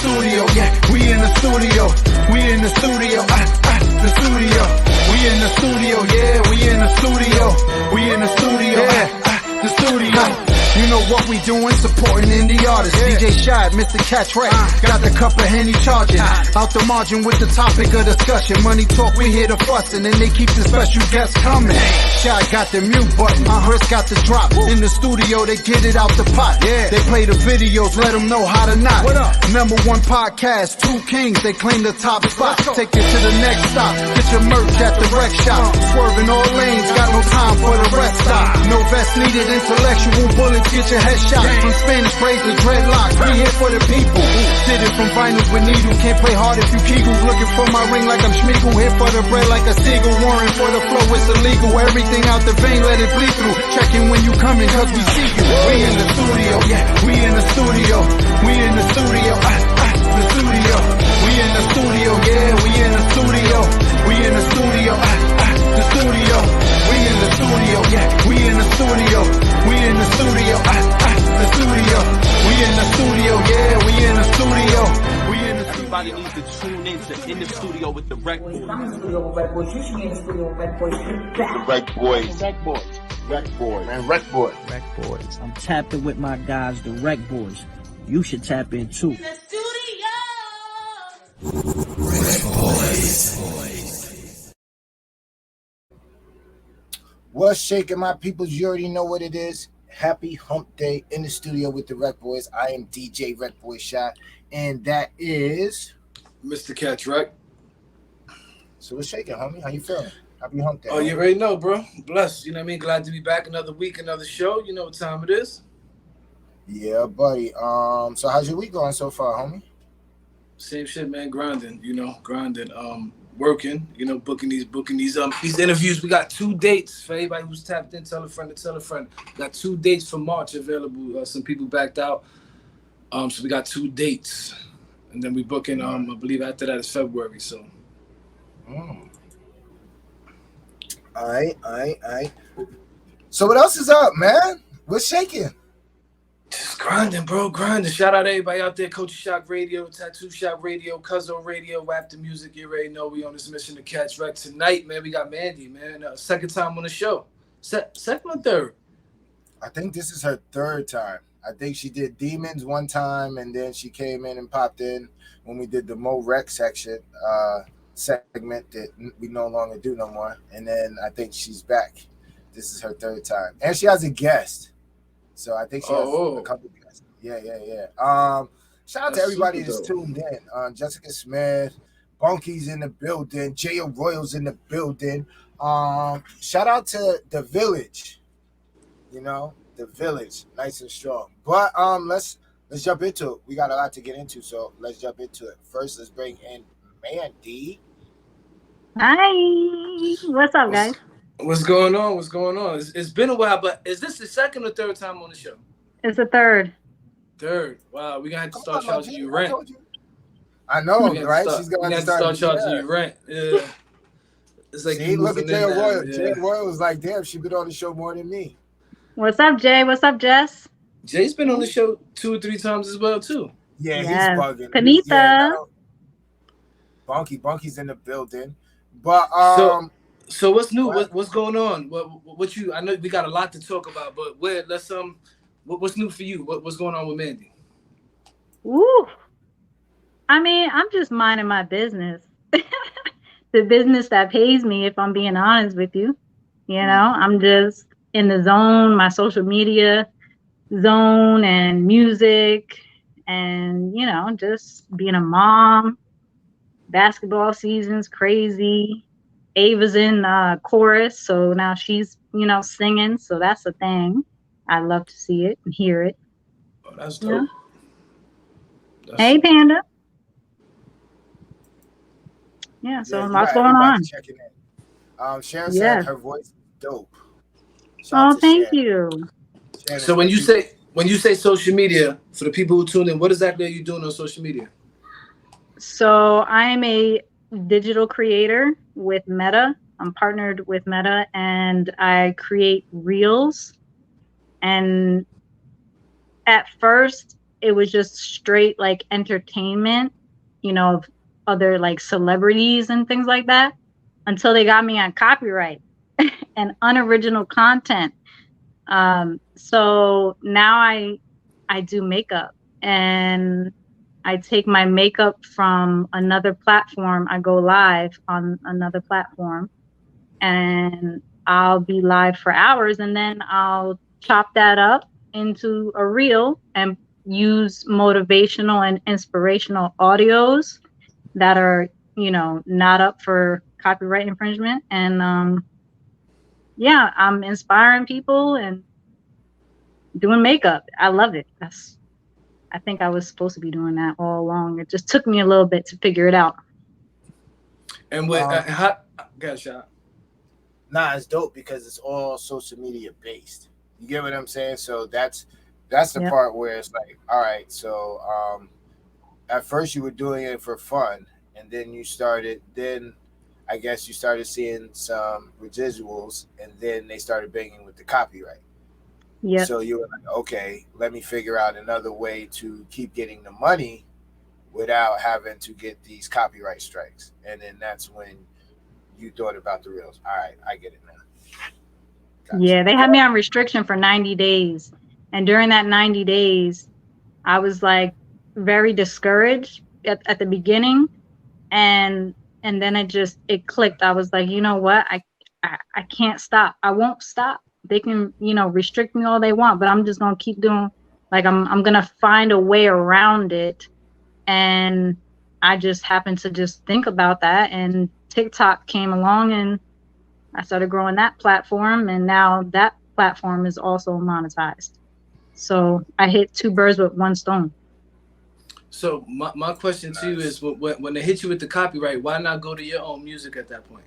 studio, yeah, we in the studio. We in the studio, the studio. We in the studio, yeah, we in the studio. We in the studio, the studio. You know what we doing, supporting indie artists. DJ Shad, Mr. Catch Right, got the cup of Henny charging. Out the margin with the topic of discussion. Money talk, we hear the fussing, and they keep the special guests coming. Shad got the mute button, Chris got the drop. In the studio, they get it out the pot. They play the videos, let them know how to knock. Number one podcast, 2 kings, they claim the top spot. Take it to the next stop, get your merch at the rec shop. Swerving all lanes, got no time for the rest stop. No vest needed, intellectual bullets. Get your head shot from Spanish braids to dreadlocks. We here for the people. Did it from vinyls with needle. Can't play hard if you kegels. Looking for my ring like I'm Schmeagol. Here for the bread like a seagull. Warring for the flow, it's illegal. Everything out the vein, let it bleed through. Checking when you coming, cause we see you. We in the studio, yeah, we in the studio. We in the studio, the studio. We in the studio, yeah, we in the studio. We in the studio, the studio. We in the studio, yeah, we in the studio. We in the studio, the studio. We in the studio, yeah, we in the studio. We in the studio. Everybody needs to tune in to In the Studio with the RecBoys. I'm in the studio with RecBoys. You should be in the studio with RecBoys. The RecBoys. RecBoys. Man, RecBoys. RecBoys. I'm tapping with my guys, the RecBoys. You should tap in too. In the studio. What's shaking, my peoples? You already know what it is. Happy hump day in the studio with the RecBoys. I am DJ RecBoy Shot, and that is Mr. Catch Right. So what's shaking, homie? How you feeling? Happy hump day. Oh, you already know, bro. Blessed. You know what I mean? Glad to be back another week, another show. You know what time it is. Yeah, buddy. So how's your week going so far, homie? Same shit, man. Grinding. Working. Booking these interviews. We got 2 dates for everybody who's tapped in. Tell a friend to tell a friend. We got 2 dates for March available. Some people backed out. So we got 2 dates, and then we booking. I believe after that is February. So. All right. So what else is up, man? What's shaking? Just grinding, bro. Grinding. Shout out to everybody out there. Culture Shock Radio, Tattoo Shop Radio, Cuzzo Radio, Rap the Music. You already know we on this mission to catch wreck tonight, man. We got Mandy, man. Second time on the show. Second or third? I think this is her 3rd time. I think she did Demons one time, and then she came in and popped in when we did the Mo Rec section segment that we no longer do no more. And then I think she's back. This is her 3rd time, and she has a guest. So I think she has a couple of guys. Yeah. Shout out to everybody that's tuned in. Jessica Smith, Bunky's in the building, J.O. Royals in the building. Shout out to the Village. The Village, nice and strong. But let's jump into it. We got a lot to get into, so let's jump into it. First, let's bring in Mandy. Hi. What's up, guys? What's going on? It's been a while, but is this the 2nd or 3rd time on the show? It's the 3rd. 3rd. Wow, we're going to have to start charging you rent. I know, right? She's going to start charging you rent. Yeah. It's like See, look at Jay Royal. Jay Royal was like, damn, she's been on the show more than me. What's up, Jay? What's up, Jess? Jay's been on the show 2 or 3 times as well, too. Yeah, he's bugging. Panita. Bunky's in the building. But So what's new? What's going on? What you? I know we got a lot to talk about, but what's new for you? What's going on with Mandy? Ooh, I mean, I'm just minding my business. The business that pays me, if I'm being honest with you. I'm just in the zone, my social media zone and music, and just being a mom. Basketball season's crazy. Ava's in chorus, so now she's, singing. So that's a thing. I love to see it and hear it. Oh, that's dope. Hey, Panda. Yeah, so lots going on. Checking in. Sharon said her voice is dope. Thank you. Sharon, so when you say social media, for the people who tune in, what exactly are you doing on social media? So I am a digital creator with Meta. I'm partnered with Meta, and I create reels. And at first, it was just straight like entertainment, you know, of other like celebrities and things like that, until they got me on copyright and unoriginal content. So now I do makeup, and I take my makeup from another platform. I go live on another platform, and I'll be live for hours, and then I'll chop that up into a reel and use motivational and inspirational audios that are, you know, not up for copyright infringement. And yeah, I'm inspiring people and doing makeup. I love it. I think I was supposed to be doing that all along. It just took me a little bit to figure it out. And what? How? Gosh, Nah, it's dope because it's all social media based. You get what I'm saying? So that's the Yep. part where it's like, all right, so at first you were doing it for fun, and then I guess you started seeing some residuals, and then they started banging with the copyright. Yeah. So you were like, okay, let me figure out another way to keep getting the money without having to get these copyright strikes. And then that's when you thought about the reels. All right, I get it now. Gotcha. Yeah, they had me on restriction for 90 days. And during that 90 days, I was like very discouraged at the beginning. And then it clicked. I was like, you know what? I can't stop. I won't stop. They can, you know, restrict me all they want, but I'm just gonna keep doing, like, I'm gonna find a way around it. And I just happened to just think about that, and TikTok came along, and I started growing that platform, and now that platform is also monetized. So I hit two birds with one stone. So my question to you is, when they hit you with the copyright, why not go to your own music at that point?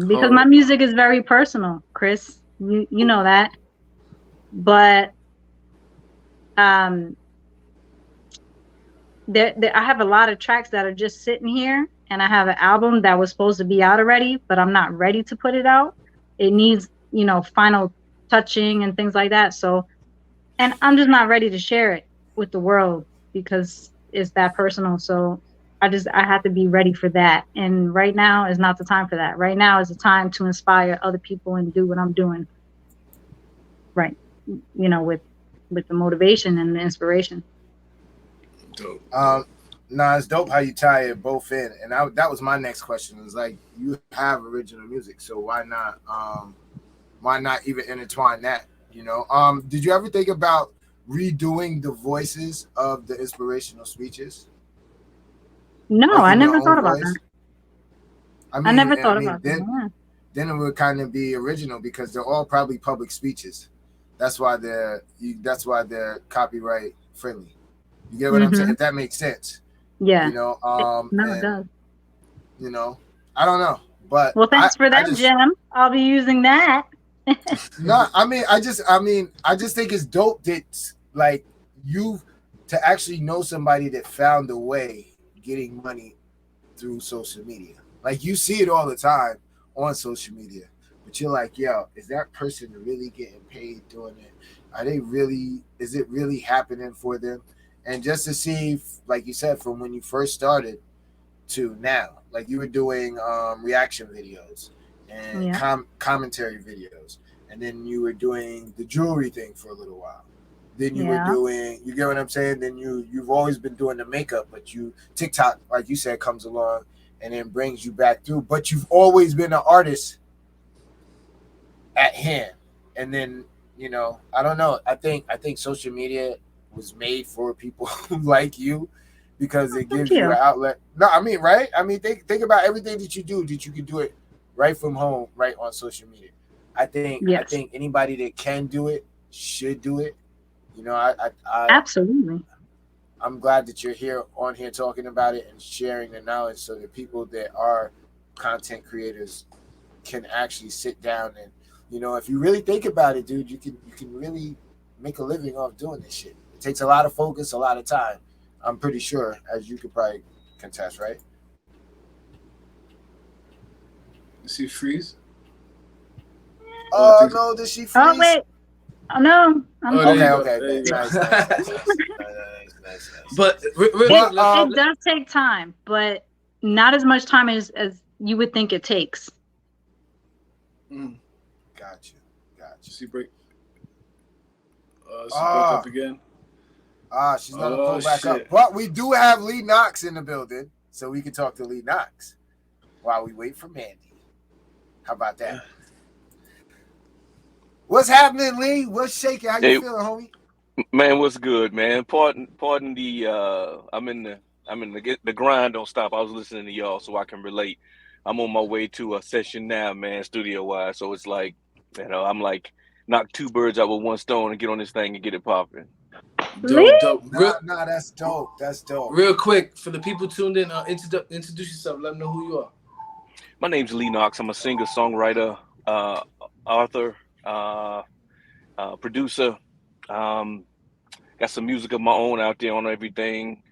Because my music is very personal, Chris. You know that. But I have a lot of tracks that are just sitting here, and I have an album that was supposed to be out already, but I'm not ready to put it out. It needs, you know, final touching and things like that. So, and I'm just not ready to share it with the world because it's that personal. So I have to be ready for that. And right now is not the time for that. Right now is the time to inspire other people and do what I'm doing. Right. You know, with the motivation and the inspiration. Dope. Nah, it's dope how you tie it both in. And that was my next question. Is like, you have original music, so why not even intertwine that? You know, did you ever think about redoing the voices of the inspirational speeches? No, Like I in your never own thought about voice? that. I never thought about that. Then it would kind of be original because they're all probably public speeches. That's why they're copyright friendly. You get what I'm saying? If that makes sense. Yeah. You know, it does. You know, I don't know, but well, thanks for that, Jim. I'll be using that. No, I mean, I just think it's dope that, like, you to actually know somebody that found a way getting money through social media. Like, you see it all the time on social media, but you're like, yo, is that person really getting paid doing it? Is it really happening for them? And just to see, like you said, from when you first started to now, like you were doing reaction videos and commentary videos, and then you were doing the jewelry thing for a little while. Then you were doing, you get what I'm saying? Then you've always been doing the makeup, but TikTok, like you said, comes along and then brings you back through. But you've always been an artist at hand. And then, you know, I don't know. I think social media was made for people like you because it gives you an outlet. No, I mean, right? I mean, think about everything that you do, that you can do it right from home, right on social media. I think anybody that can do it should do it. You know, I absolutely. I'm glad that you're on here talking about it and sharing the knowledge so that people that are content creators can actually sit down and, you know, if you really think about it, dude, you can really make a living off doing this shit. It takes a lot of focus, a lot of time. I'm pretty sure, as you could probably contest, right? Does she freeze? Oh, no, did she freeze? Oh, wait. Oh no, I'm Oh, good. there Okay, you go. There okay, you go. nice. But real It, quick, it does take time, but not as much time as you would think it takes. Got you. She break. She broke Ah, up again. she's gonna Oh pull back up. shit. But we do have Lee Knox in the building, so we can talk to Lee Knox while we wait for Mandy. How about that? What's happening, Lee? What's shaking? How you Hey, feeling, homie? man, what's good, man? Pardon the I'm in the grind don't stop. I was listening to y'all so I can relate. I'm on my way to a session now, man, studio wise. So it's like, I'm like knock two birds out with one stone and get on this thing and get it popping. Dope, Lee? dope. Nah, that's dope. That's dope. Real quick for the people tuned in, introduce yourself. Let them know who you are. My name's Lee Knox. I'm a singer, songwriter, author, producer. Um, got some music of my own out there on everything.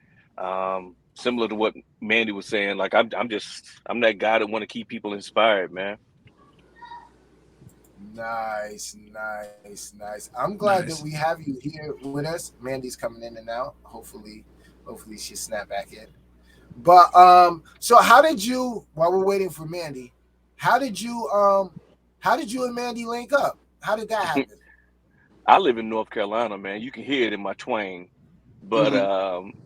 Similar to what Mandy was saying, like I'm that guy that want to keep people inspired, man. Nice. I'm glad Nice. that we have you here with us. Mandy's coming in and out. Hopefully she'll snap back in. But so how did you, while we're waiting for Mandy, how did you and Mandy link up? How did that happen? I live in North Carolina, man. You can hear it in my twang. But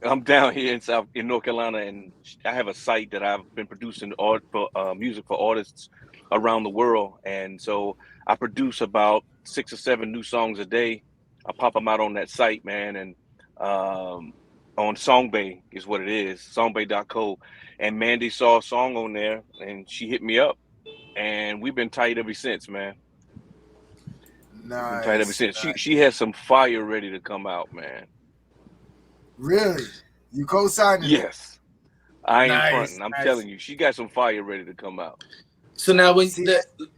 I'm down here in North Carolina, and I have a site that I've been producing art for music for artists around the world, and so I produce about 6 or 7 new songs a day. I pop them out on that site, man, and on Songbay is what it is, songbay.co. And Mandy saw a song on there, and she hit me up, and we've been tight ever since, man. We've been tight ever Nice. since. She has some fire ready to come out, man. Really? You co-signing it? Yes. I ain't Nice. fronting. I'm telling you, she got some fire ready to come out. So now when See,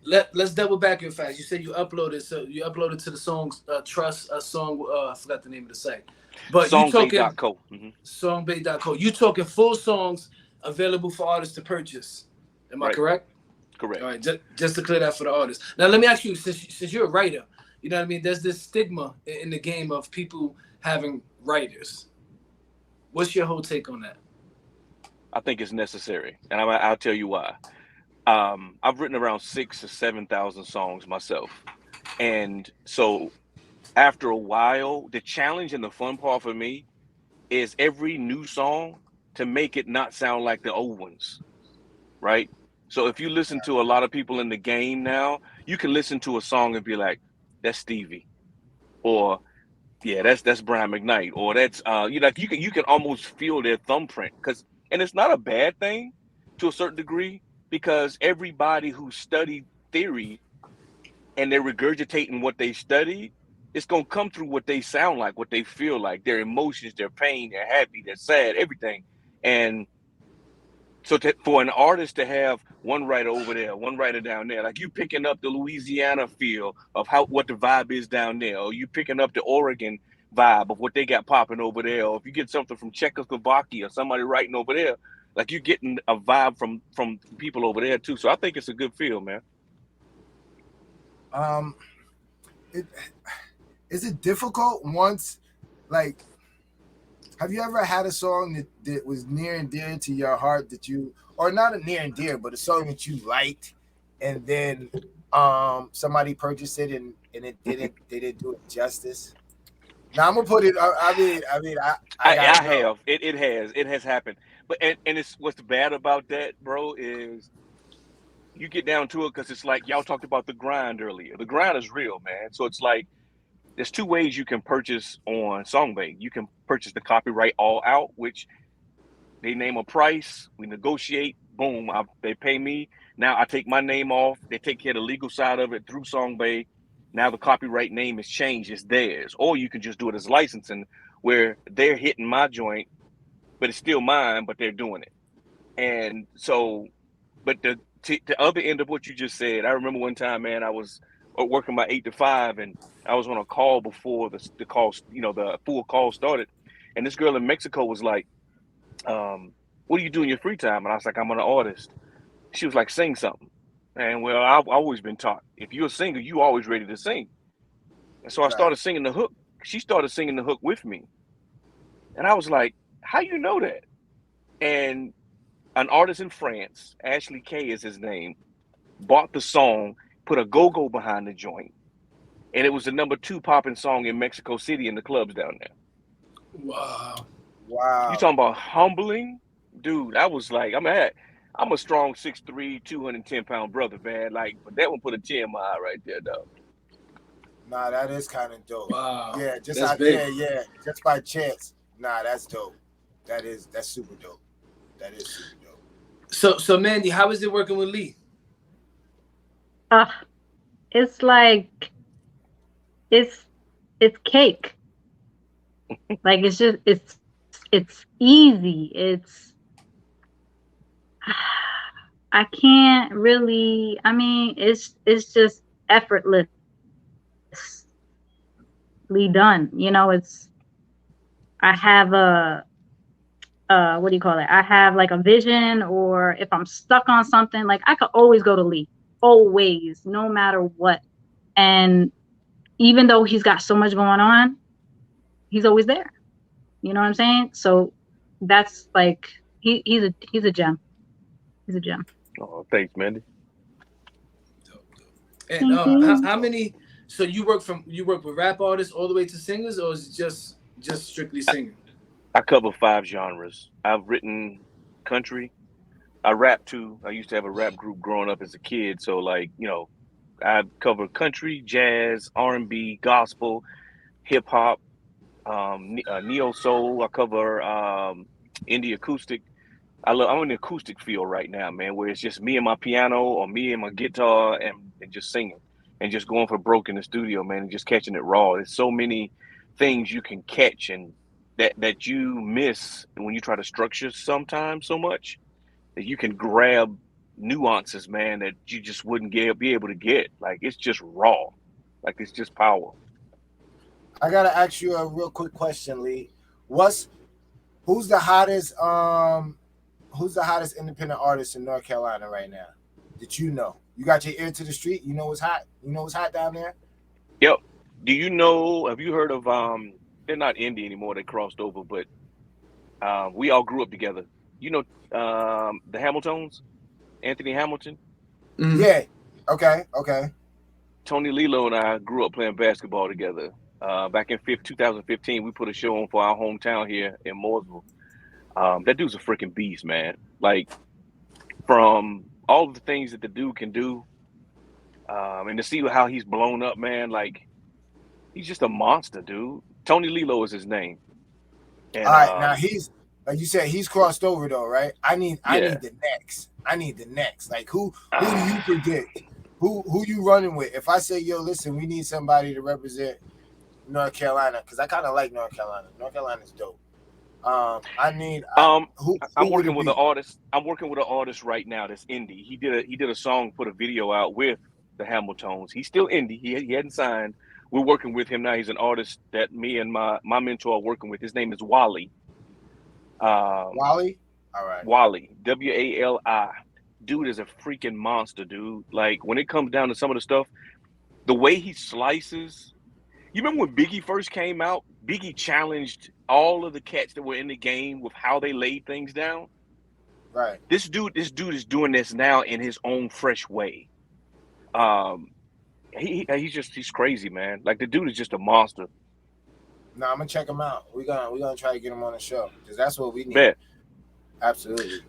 let's double back real fast. You said you uploaded, so you uploaded to the songs Trust a song. I forgot the name of the site, but you talking Songbay.co. songbay.co. You talking full songs available for artists to purchase. Am I Right. correct? Correct. All right, just to clear that for the artists. Now let me ask you, since you're a writer, you know what I mean. There's this stigma in the game of people having writers. What's your whole take on that? I think it's necessary, and I'll tell you why. I've written around 6,000 or 7,000 songs myself, and so after a while, the challenge and the fun part for me is every new song to make it not sound like the old ones, right? So if you listen to a lot of people in the game now, you can listen to a song and be like, "That's Stevie," or "Yeah, that's Brian McKnight," or "That's you can almost feel their thumbprint." And it's not a bad thing to a certain degree, because everybody who studied theory and they're regurgitating what they studied, it's gonna come through what they sound like, what they feel like, their emotions, their pain, they're happy, they're sad, everything. And so for an artist to have one writer over there, one writer down there, like you picking up the Louisiana feel of what the vibe is down there, or you picking up the Oregon vibe of what they got popping over there, or if you get something from Czechoslovakia or somebody writing over there, like you're getting a vibe from people over there too. So I think it's a good feel, man. it is it difficult once, like, have you ever had a song that was near and dear to your heart that you, or not a near and dear, but a song that you liked, and then somebody purchased it and they didn't do it justice? Now I'm gonna put it. I gotta know. have it has happened, but and it's what's bad about that, bro, is you get down to it because it's like y'all talked about the grind earlier. The grind is real, man. So it's like there's 2 ways you can purchase on Songbay. You can purchase the copyright all out, which they name a price, we negotiate, boom, they pay me. Now I take my name off. They take care of the legal side of it through Songbay. Now the copyright name is changed, it's theirs. Or you can just do it as licensing, where they're hitting my joint, but it's still mine, but they're doing it. And so, but the other end of what you just said, I remember one time, man, I was working my 8 to 5, and I was on a call before the call, the full call started, and this girl in Mexico was like, "What do you do in your free time?" And I was like, "I'm an artist." She was like, "Sing something." And well, I've always been taught, if you're a singer, you always ready to sing. And so I started singing the hook. She started singing the hook with me. And I was like, how you know that? And an artist in France, Ashley K is his name, bought the song, put a go-go behind the joint. And it was the #2 popping song in Mexico City in the clubs down there. Wow. You talking about humbling? Dude, I was like, I'm a strong 6'3", 210-pound brother, man. Like, but that one put a tear in my eye right there, though. Nah, that is kind of dope. Wow. Yeah, just That's out big. there, yeah, just by chance. Nah, that's dope. That's super dope. That is super dope. So Mandy, how is it working with Lee? It's like it's cake. Like it's just it's easy. I can't really. I mean, it's just effortlessly done. You know, I have a what do you call it? I have like a vision, or if I'm stuck on something, like I could always go to Lee, always, no matter what. And even though he's got so much going on, he's always there. You know what I'm saying? So that's like he's a gem. He's a gem. Oh, thanks, Mandy. And how many? So you work with rap artists all the way to singers, or is it just strictly singing? I cover 5 genres. I've written country. I rap too. I used to have a rap group growing up as a kid. So like, you know, I cover country, jazz, R&B, gospel, hip hop, neo soul. I cover indie acoustic. I'm in the acoustic field right now, man, where it's just me and my piano or me and my guitar and just singing and just going for broke in the studio, man, and just catching it raw. There's so many things you can catch and that you miss when you try to structure sometimes so much that you can grab nuances, man, that you just wouldn't be able to get. Like, it's just raw. Like, it's just power. I gotta ask you a real quick question, Lee. Who's the hottest independent artist in North Carolina right now that you know? You got your ear to the street. You know what's hot. You know what's hot down there. Yep. Have you heard of they're not indie anymore, they crossed over, but we all grew up together. You know the Hamiltons, Anthony Hamilton? Mm-hmm. Yeah. Okay. Tony Lilo and I grew up playing basketball together. Back in 2015, we put a show on for our hometown here in Mooresville. That dude's a freaking beast, man. Like, from all of the things that the dude can do, and to see how he's blown up, man, like, he's just a monster, dude. Tony Lilo is his name. And, all right, now he's, like you said, he's crossed over though, right? I need the next. Like, who do you predict? Who you running with? If I say, yo, listen, we need somebody to represent North Carolina, because I kind of like North Carolina. North Carolina's dope. I'm working with an artist. I'm working with an artist right now that's indie. He did a song, put a video out with the Hamiltons. He's still indie. He hadn't signed. We're working with him now. He's an artist that me and my mentor are working with. His name is Wally. Wally? All right. Wally. Wali. Dude is a freaking monster, dude. Like, when it comes down to some of the stuff, the way he slices. You remember when Biggie first came out? Biggie challenged all of the cats that were in the game with how they laid things down. Right. This dude is doing this now in his own fresh way. He's crazy, man. Like, the dude is just a monster. No, I'm gonna check him out. We're gonna try to get him on the show, because that's what we need. Bet. Absolutely.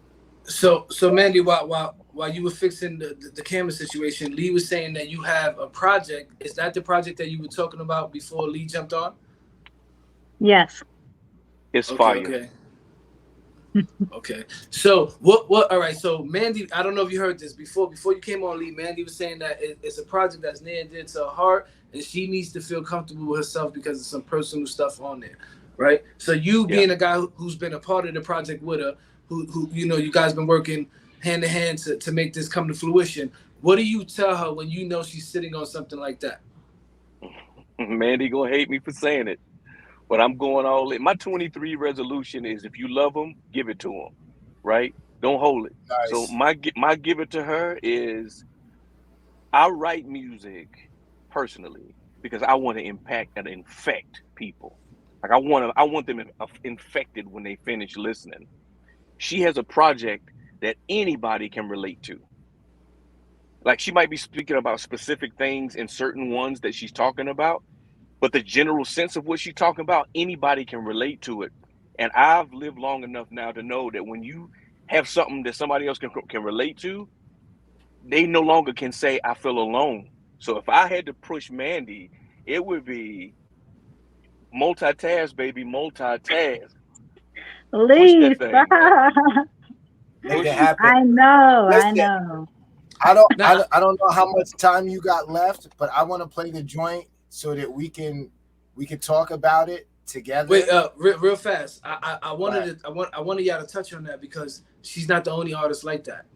So Mandy, while you were fixing the camera situation, Lee was saying that you have a project. Is that the project that you were talking about before Lee jumped on? Yes. It's fire. Okay. Okay. So what? All right. So Mandy, I don't know if you heard this before you came on, Lee. Mandy was saying that it's a project that's near and dear to her heart, and she needs to feel comfortable with herself because of some personal stuff on there, right? So you being a guy who's been a part of the project with her, who you know, you guys been working hand in hand to make this come to fruition. What do you tell her when you know she's sitting on something like that? Mandy gonna hate me for saying it, but I'm going all in. My 23 resolution is, if you love them, give it to them, right? Don't hold it. Nice. So my give it to her is, I write music personally because I want to impact and infect people. Like I want them infected when they finish listening. She has a project that anybody can relate to. Like she might be speaking about specific things in certain ones that she's talking about, but the general sense of what she's talking about, anybody can relate to it. And I've lived long enough now to know that when you have something that somebody else can relate to, they no longer can say, I feel alone. So if I had to push Mandy, it would be multitask, baby, multitask. Push Lee, that thing, stop. Make it happen. I know, Listen, I know. I don't know how much time you got left, but I want to play the joint so that we can talk about it together. Wait, real fast. I wanted y'all to touch on that because she's not the only artist like that.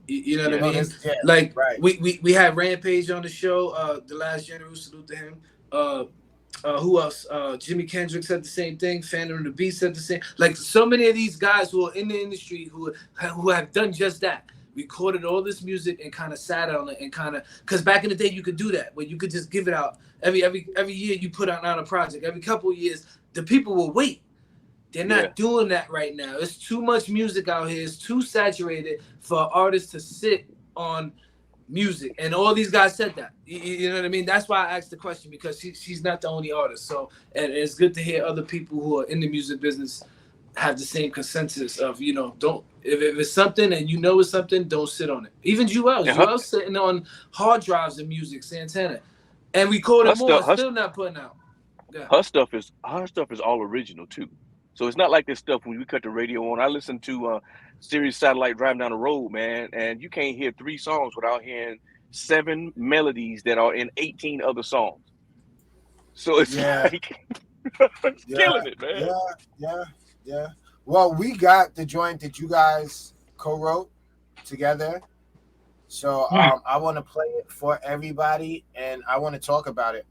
You know what I mean? Like we had Rampage on the show. The Last General, salute to him. Who else? Jimi Kendrick said the same thing. Phantom of the Beast said the same. Like so many of these guys who are in the industry who have done just that. Recorded all this music and kind of sat on it and kind of, because back in the day you could do that where you could just give it out every year. You put out a project every couple of years. The people will wait. They're not doing that right now. It's too much music out here. It's too saturated for artists to sit on music. And all these guys said that. You know what I mean? That's why I asked the question, because she's not the only artist. So, and it's good to hear other people who are in the music business have the same consensus of, you know, don't, if it's something and you know it's something, don't sit on it. Even Joel's sitting on hard drives of music, Santana, and recording more, still not putting out. Yeah. Her stuff is all original too. So it's not like this stuff when we cut the radio on. I listen to Sirius Satellite driving down the road, man, and you can't hear 3 songs without hearing 7 melodies that are in 18 other songs. So it's like it's killing it, man. Yeah. Well, we got the joint that you guys co-wrote together. So I want to play it for everybody and I want to talk about it.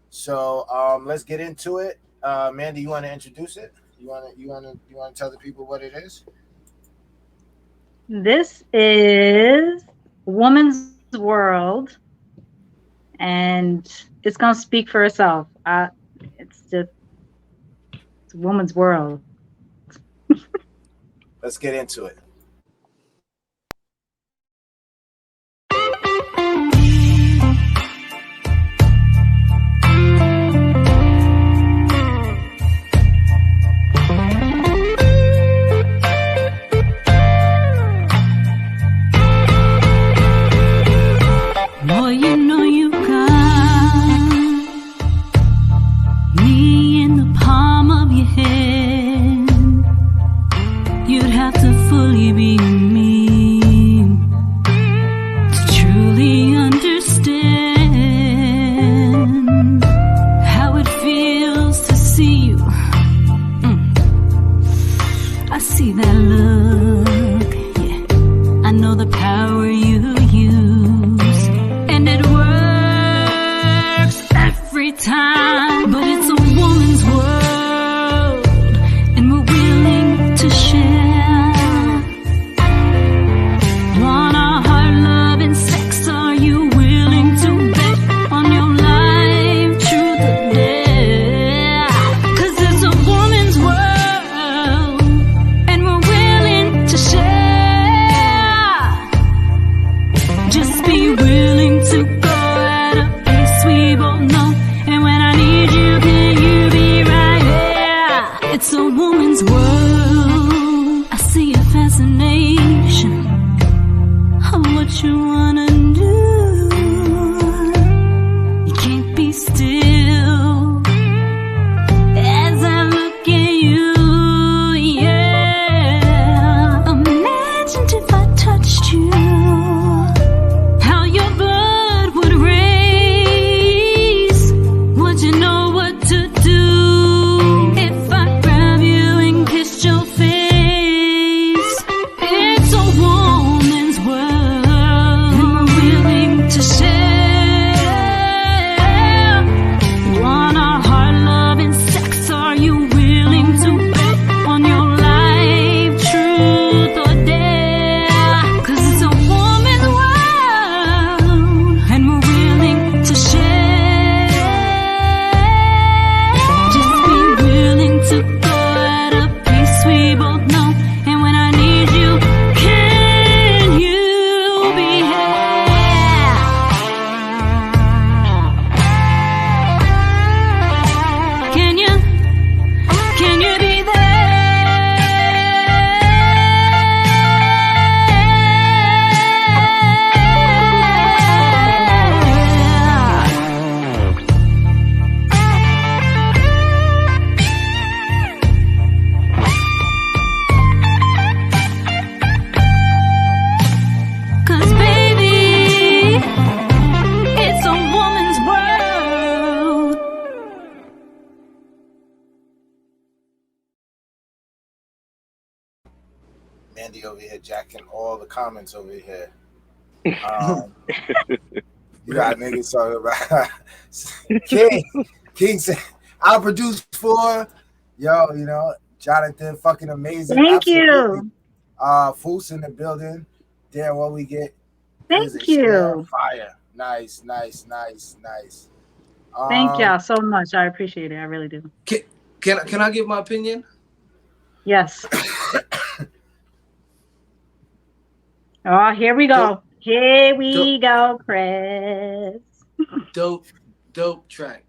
So let's get into it. Mandy, you want to introduce it? You want to tell the people what it is? This is Woman's World, and it's gonna speak for itself. It's a woman's world. Let's get into it. Boy, you know you got me in the palm of your hand. You'd have to fully be me to truly understand how it feels to see you. I see that look, yeah. I know the power you use, and it works every time. But it's a woman's world, and we're willing to share. Want our heart, love, and sex? Are you willing to bet on your life, truth or dare? 'Cause it's a woman's world, and we're willing to share. Just be willing to go at a pace we both know. And when I need Mandy over here jacking all the comments over here. You got niggas talking about King said, I'll produce for yo, you know, Jonathan, fucking amazing. Thank Absolutely. you. Foos in the building. Damn, what we get is a Thank share you. fire. Nice. Thank y'all so much. I appreciate it. I really do. Can I give my opinion? Yes. Oh, here we go. Here we go, Chris. Dope track.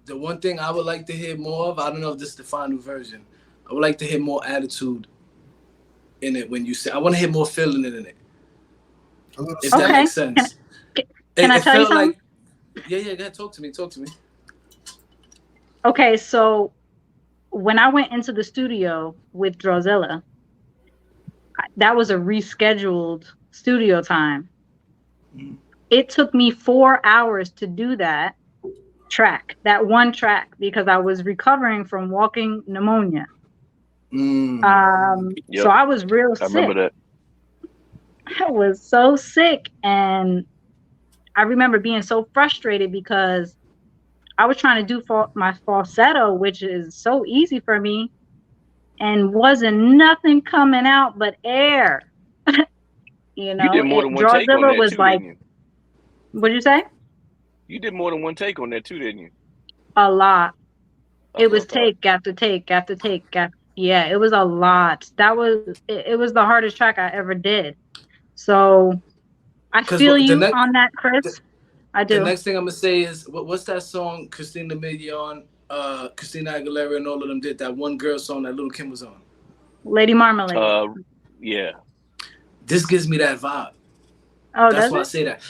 The one thing I would like to hear more of, I don't know if this is the final version. I would like to hear more attitude in it when you say. I want to hear more feeling in it. If that makes sense. Can I tell you something? Yeah, go ahead. Talk to me. Okay, so when I went into the studio with Drawzilla, that was a rescheduled studio time. Mm. It took me 4 hours to do that one track, because I was recovering from walking pneumonia. Yep. So I was real sick. I remember that. I was so sick, and I remember being so frustrated because I was trying to do my falsetto, which is so easy for me, and wasn't nothing coming out but air. You know, you did more than one take on that was too, like, didn't you? What'd you say? You did more than one take on that too, didn't you? A lot. It was take after take after take. Yeah, it was a lot. It was the hardest track I ever did. So I feel you on that, Chris. I do. The next thing I'm gonna say is, what's that song Christina Milian, Christina Aguilera, and all of them did? That one girl song that Lil' Kim was on. Lady Marmalade. Yeah. This gives me that vibe. Oh, that's why I say that.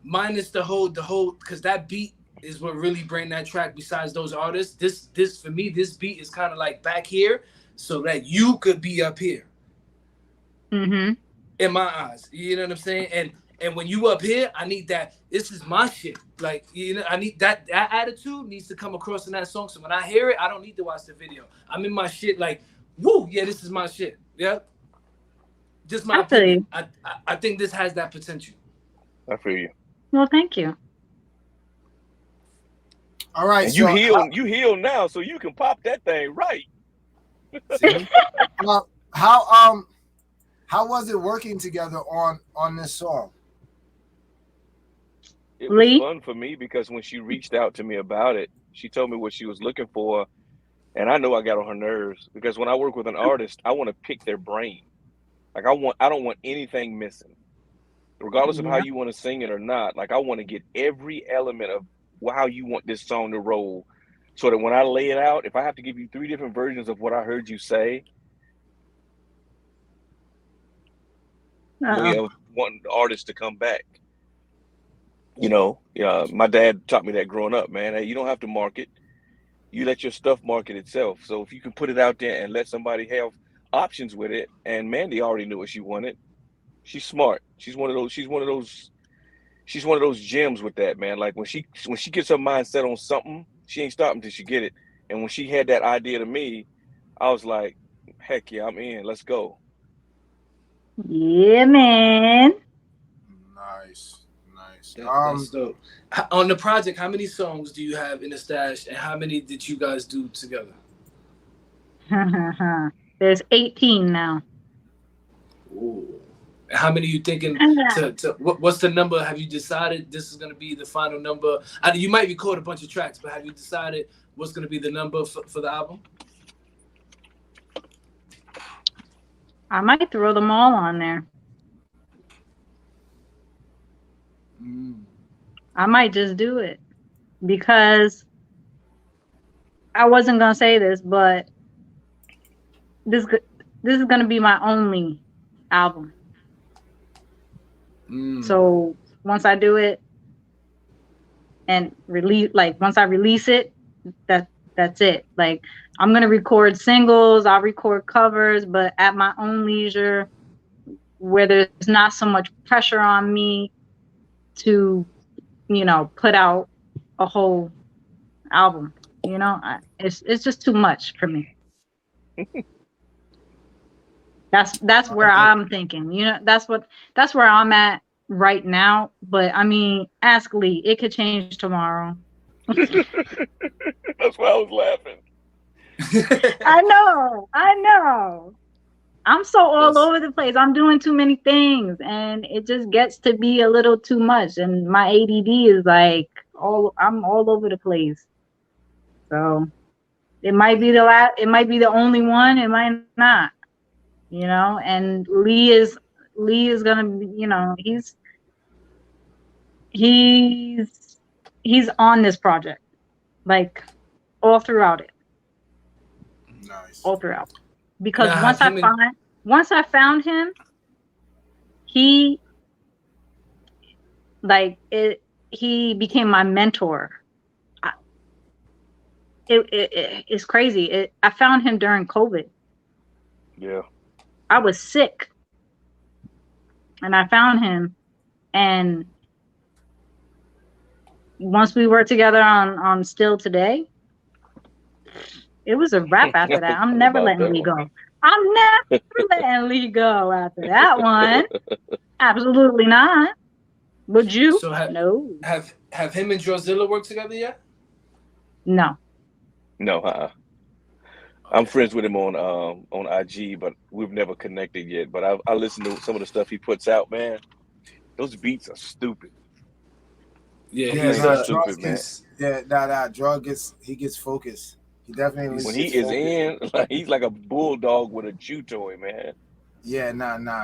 Minus the whole, because that beat is what really bring that track. Besides those artists, this for me, this beat is kind of like back here, so that you could be up here. Mm-hmm. In my eyes, you know what I'm saying? And when you up here, I need that. This is my shit. Like, you know, I need that attitude needs to come across in that song. So when I hear it, I don't need to watch the video. I'm in my shit. Like, woo, yeah, this is my shit. Yeah. Just my opinion. I think this has that potential. I feel you. Well, thank you. All right. And you heal now, so you can pop that thing right. How was it working together on this song? It was fun for me because when she reached out to me about it, she told me what she was looking for, and I know I got on her nerves because when I work with an artist, I want to pick their brain. Like I don't want anything missing, regardless of how you want to sing it or not. Like I want to get every element of how you want this song to roll, so that when I lay it out, if I have to give you 3 different versions of what I heard you say, we have wanting the artist to come back. You know, my dad taught me that growing up, man. Hey, you don't have to market. You let your stuff market itself. So if you can put it out there and let somebody have options with it, and Mandy already knew what she wanted. She's smart. She's one of those gems with that, man. Like when she gets her mind set on something, she ain't stopping till she get it. And when she had that idea to me, I was like, heck yeah, I'm in. Let's go. Yeah, man. Nice. That's dope. On the project, how many songs do you have in the stash, and how many did you guys do together? There's 18 now. Ooh. How many are you thinking what's the number? Have you decided this is going to be the final number? You might record a bunch of tracks, but have you decided what's going to be the number for the album? I might throw them all on there. I might just do it because I wasn't going to say this, but this is going to be my only album. So once I do it and once I release it, that's it. Like I'm gonna record singles, I'll record covers, but at my own leisure, where there's not so much pressure on me to, put out a whole album. It's just too much for me. That's where I'm thinking. You know, that's where I'm at right now. But I mean, ask Lee. It could change tomorrow. That's why I was laughing. I know. I'm so all over the place. I'm doing too many things, and it just gets to be a little too much. And my ADD is like I'm all over the place. So it might be it might be the only one. It might not. You know, and Lee is gonna be, you know, he's on this project, like all throughout it. Nice. All throughout. Because once I found him, he became my mentor. It's crazy. I found him during COVID. Yeah. I was sick, and I found him, and once we were together on Still Today, it was a wrap after that. I'm never letting Lee go. I'm never letting Lee go after that one. Absolutely not. Would you? So no. Have him and Drawzilla worked together yet? No. No, I'm friends with him on IG, but we've never connected yet. But I listen to some of the stuff he puts out, man. Those beats are stupid. Yeah, stupid, man. Draw gets focused. He definitely when he is in, like, he's like a bulldog with a chew toy, man. Yeah,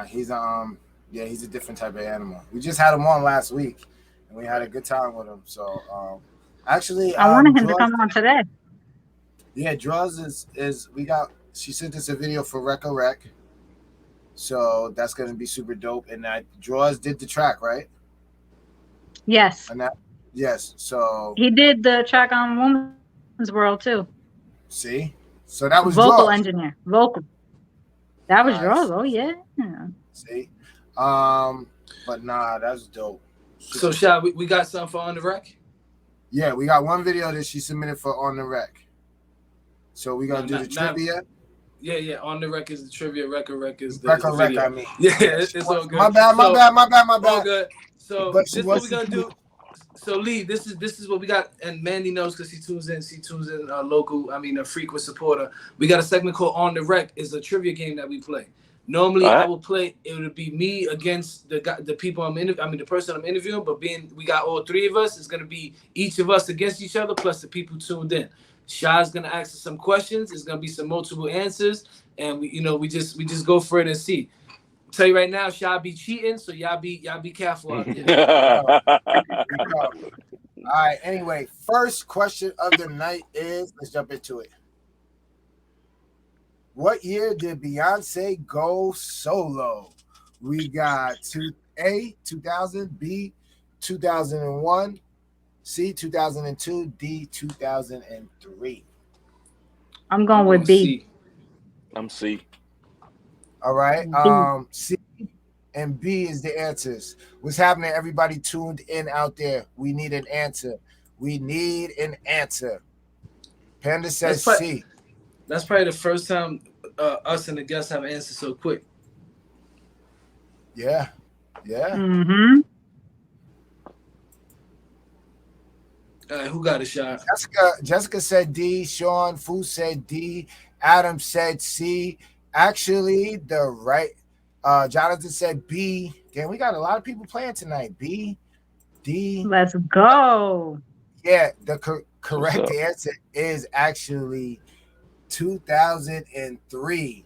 he's he's a different type of animal. We just had him on last week, and we had a good time with him. So actually, I wanted him to come on today. Yeah, Draws she sent us a video for Rec. So that's gonna be super dope. And Draws did the track, right? Yes. Yes. So he did the track on Woman's World too. See? So that was vocal Draws. engineer. Vocal. That was Draws. Oh yeah. See? But that's dope. So Shy, we got something for On the Rec? Yeah, we got one video that she submitted for On the Rec. So we gonna do the trivia. Yeah. On the Rec is the trivia. Rec is the Rec, video. I mean. Yeah, it's all good. My bad. All good. So but this is what we're gonna do. So Lee, this is what we got, and Mandy knows because she tunes in local. I mean, a frequent supporter. We got a segment called On the Rec. It's a trivia game that we play. Normally, I will play. It would be me against the people the person I'm interviewing. But we got all three of us. It's gonna be each of us against each other plus the people tuned in. Shy's gonna ask us some questions. It's gonna be some multiple answers, and we just go for it and see. I'll tell you right now, Shy be cheating, so y'all be careful out there. All right. Anyway, first question of the night is, let's jump into it. What year did Beyonce go solo? We got A, 2000, B, 2001, C, 2002, D, 2003. I'm going with B. I'm C. All right. C and B is the answers. What's happening? Everybody tuned in out there. We need an answer. Panda says C. That's probably the first time us and the guests have answered so quick. Yeah. Mm-hmm. Who got a shot? Jessica said D. Sean Fu said D. Adam said C. Actually, Jonathan said B. Damn, we got a lot of people playing tonight. B, D. Let's go. Yeah, the correct answer is actually 2003.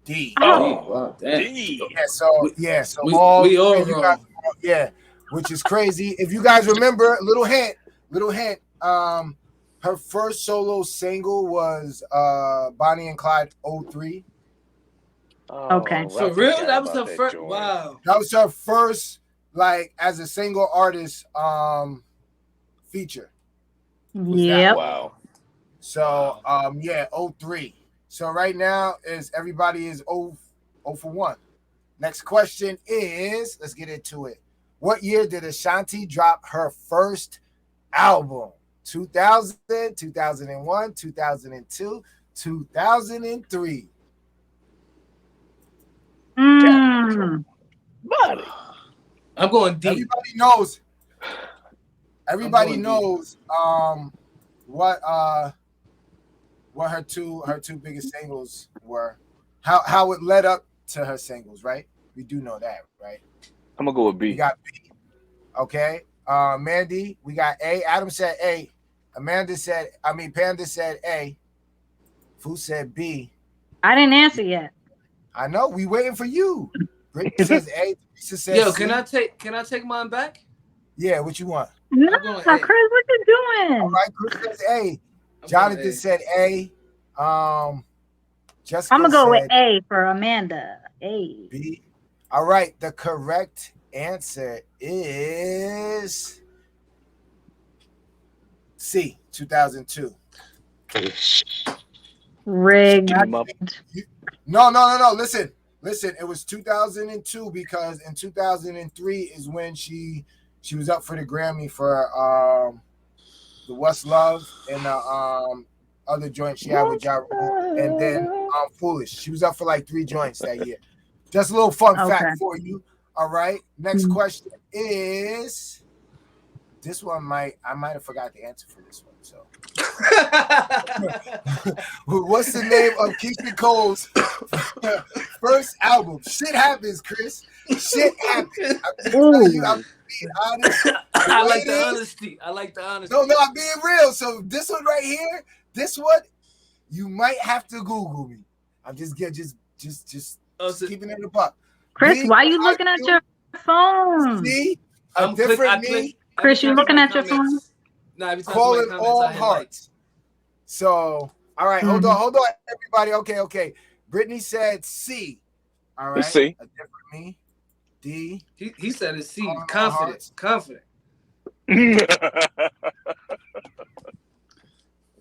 D. Oh, wow, damn. D. Yeah, so we all wrong. Yeah, which is crazy. If you guys remember, little hint. Her first solo single was Bonnie and Clyde 03. Okay. For real? That was her first. Wow. That was her first, like, as a single artist feature. Yeah. Wow. So 03. So right now everybody is 0 for 1. Next question is, let's get into it. What year did Ashanti drop her first album? 2000, 2001, 2002, 2003. Buddy. I'm going deep. Everybody knows what her two biggest singles were. How it led up to her singles, right? We do know that, right? I'm gonna go with B. We got B. Okay. Mandy, we got A. Adam said A. Panda said A. Fu said B. I didn't answer yet. I know. We waiting for you. Brittany says A. Teresa says Yo, C. can I take mine back? Yeah, what you want? No, Chris, what you doing? All right, Chris says A. Jonathan said A. Jessica I'm gonna go with said A for Amanda. A. B. All right, the correct answer is C, 2002. Rigged. No. Listen. It was 2002 because in 2003 is when she was up for the Grammy for the What's Love and the other joint she had with Ja Rule, and then Foolish. She was up for like 3 joints that year. Just a little fun fact for you. All right. Next question is this one. I might have forgot the answer for this one. So, what's the name of Keisha Cole's first album? Shit happens, Chris. Shit happens. I'm being honest. I like the honesty. No, I'm being real. So this one right here, you might have to Google me. I'm just keeping it in the buck. Chris, why are you looking at your phone? See, a different me. Chris, you looking at your phone? Calling all hearts. So, all right, hold on, everybody. Okay. Brittany said C. All right, C. A different me. D. He said it's C. Confident.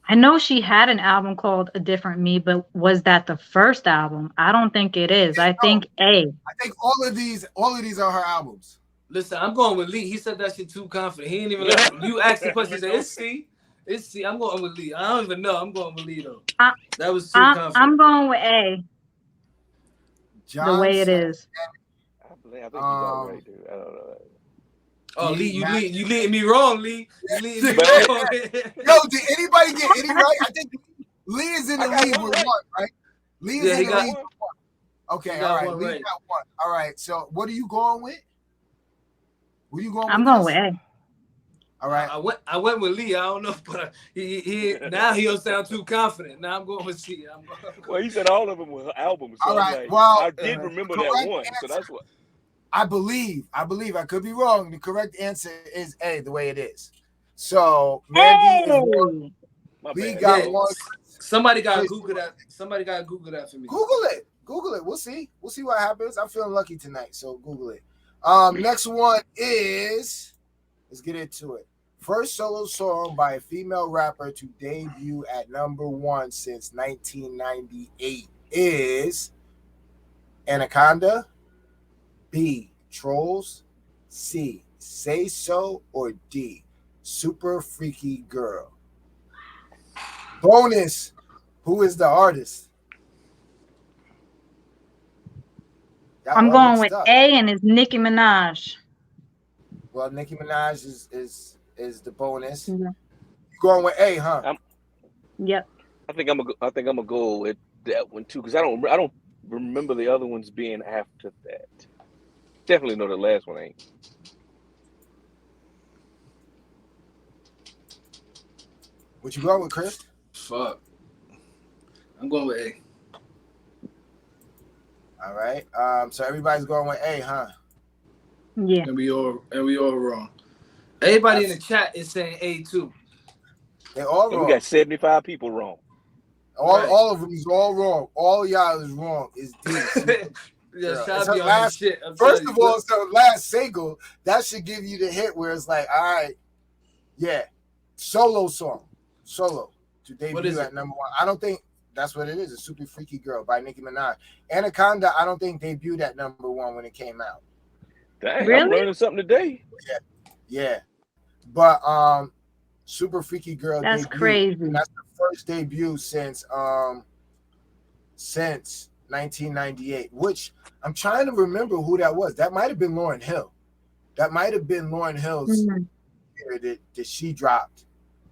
I know she had an album called A Different Me, but was that the first album? I don't think it is. I think A. I think all of these are her albums. Listen, I'm going with Lee. He said that shit too confident. He ain't even like you asked the question. He said it's C. It's C. I'm going with Lee. I don't even know. I'm going with Lee though. That was too confident. I'm going with A. John the way it is. I think you got right, dude. I don't know. Oh, Lee, you leading me wrong, Lee. You leading me wrong. Yo, did anybody get any right? I think Lee is in the lead with 1, right? Lee is in the lead with 1. Okay, all right. Lee got 1. All right. So what are you going with? What are you going with? I'm going with A. All right. I went with Lee. I don't know, but he now he don't sound too confident. Now I'm going with C. Well, he said all of them were albums. So all right. Like, well, I did remember that one, so that's what. I believe. I could be wrong. The correct answer is A, the way it is. So Mandy is 1. Lee got 1. Somebody got to Google that. Somebody got to Google that for me. Google it. We'll see what happens. I'm feeling lucky tonight, so Google it. Next one is, let's get into it. First solo song by a female rapper to debut at #1 since 1998 is Anaconda, B, Trolls, C, Say So, or D, Super Freaky Girl. Bonus, who is the artist? I'm going with A, and it's Nicki Minaj. Well, Nicki Minaj is the bonus. Yeah. You going with A, huh? Yep. I think I'm gonna go with that one too, because I don't remember the other ones being after that. Definitely know the last one ain't. What you going with, Chris? Fuck. I'm going with A. All right. So everybody's going with A, huh? Yeah. And we all wrong. Everybody in the chat is saying A too. They all wrong. We got 75 people wrong. All of them is all wrong. All y'all is wrong. Is D. Yeah, first of all, it's her last single. That should give you the hit where it's like, all right, yeah, solo song, solo to debut at #1. I don't think that's what it is. A Super Freaky Girl by Nicki Minaj. Anaconda, I don't think debuted at #1 when it came out. Dang, really? I'm learning something today. Yeah. But Super Freaky Girl. That's debuted, crazy. and that's the first debut since 1998, which I'm trying to remember who that was. That might have been Lauryn Hill. That might have been Lauryn Hill's year that she dropped.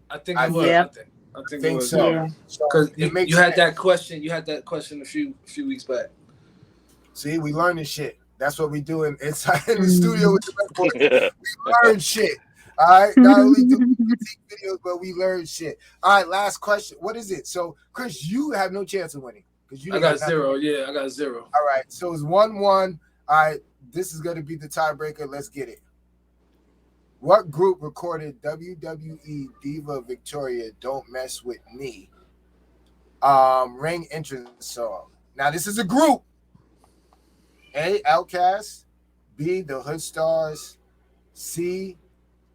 I think it was. Yeah. I think it was. so. Yeah. Because you had that question. You had that question a few weeks back. See, we learning shit. That's what we do inside in the studio with the RecBoys. We learn shit. All right. Not only do we critique videos, but we learn shit. All right. Last question. What is it? So, Chris, you have no chance of winning because you. I got 0. Yeah, I got 0. All right. So it's 1-1. All right. This is going to be the tiebreaker. Let's get it. What group recorded WWE Diva Victoria "Don't Mess with Me" ring entrance song? Now this is a group. A. Outkast. B. The Hood Stars. C.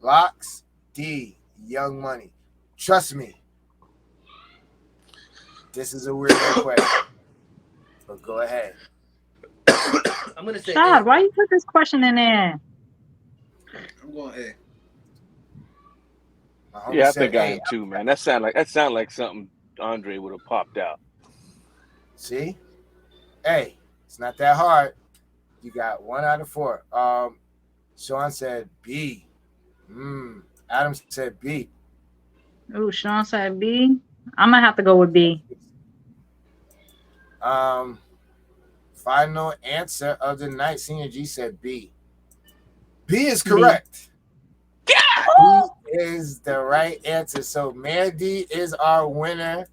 Locks. D. Young Money. Trust me, this is a weird question. But go ahead. I'm gonna say. Todd, why you put this question in there? I'm going A. Yeah, I think I am too, man. That sound like something Andre would have popped out. See? Hey, it's not that hard. You got 1 out of 4. Sean said B. Adam said B. Ooh, Sean said B. I'm gonna have to go with B. Final answer of the night. Senior G said B. B is correct. B is the right answer. So Mandy is our winner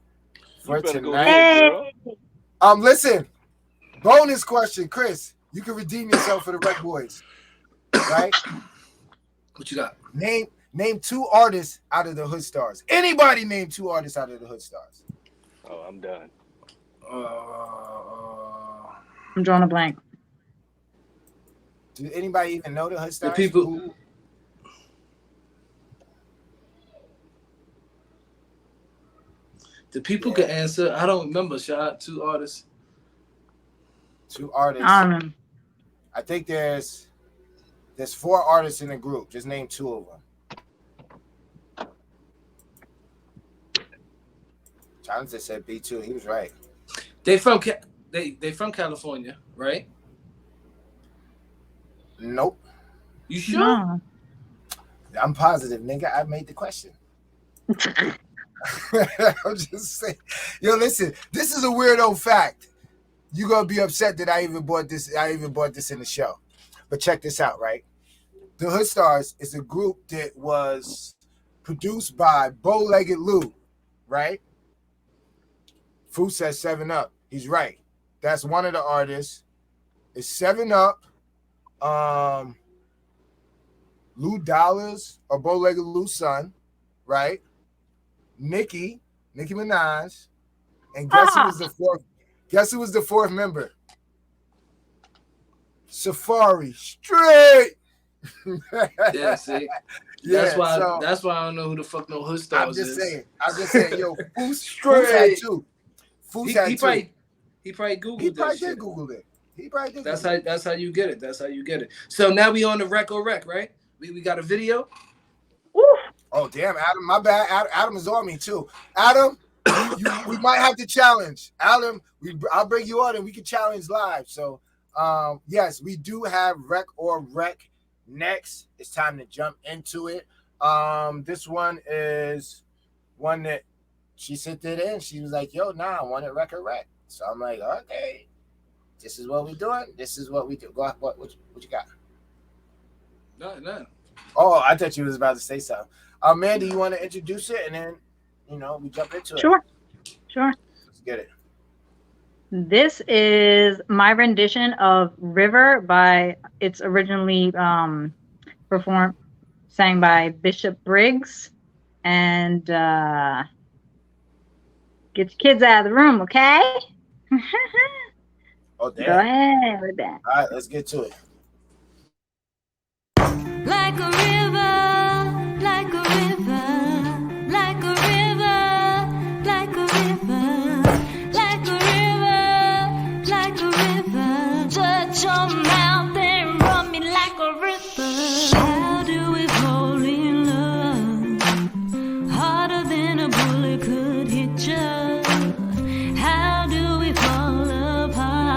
for tonight. Listen, bonus question, Chris. You can redeem yourself for the RecBoys, right? What you got? Name 2 artists out of the Hood Stars. Anybody name 2 artists out of the Hood Stars? Oh, I'm done. I'm drawing a blank. Do anybody even know the Hood Stars? The people. The people can answer. I don't remember. Shout out 2 artists. 2 artists. I think there's 4 artists in the group. Just name 2 of them. Jonathan said B2. He was right. They from California, right? Nope. You sure? No. I'm positive, nigga. I made the question. I'm just saying. Yo, listen. This is a weirdo fact. You're gonna be upset that I even bought this in the show. But check this out, right? The Hood Stars is a group that was produced by Bow-Legged Lou, right? Fu says 7 Up. He's right. That's one of the artists. It's 7 Up. Lou Dollars or Bow-Legged Lou's son, right? Nicki Minaj. And guess who was the 4th? Guess who was the 4th member? Safari. Straight. Yeah, see. Yeah, that's why I don't know who the fuck no Hood Stars is. I'm just saying, yo, Foos had 2. Foos had 2. He probably Googled He probably that did shit. Google it. He probably did. That's how you get it. That's how you get it. So now we on the Rec, right? We got a video. Oh damn, Adam, my bad. Adam is on me too. Adam, we might have to challenge. Adam, I'll bring you on and we can challenge live. So yes, we do have Rec next. It's time to jump into it. This one is one that she sent it in. She was like, yo, nah, I want it Rec. So I'm like, okay, this is what we doing. This is what we do. Go, what you got? Nothing. Oh, I thought you was about to say something. Mandy, you want to introduce it and then, we jump into it? Sure. Let's get it. This is my rendition of River it's originally sang by Bishop Briggs. And get your kids out of the room, okay? Oh, damn. Go ahead with that. All right, let's get to it. Like a river, like a river, like a river, like a river, like a river, like a river. Touch your mouth and run me like a river. How do we fall in love? Harder than a bullet could hit you. How do we fall apart?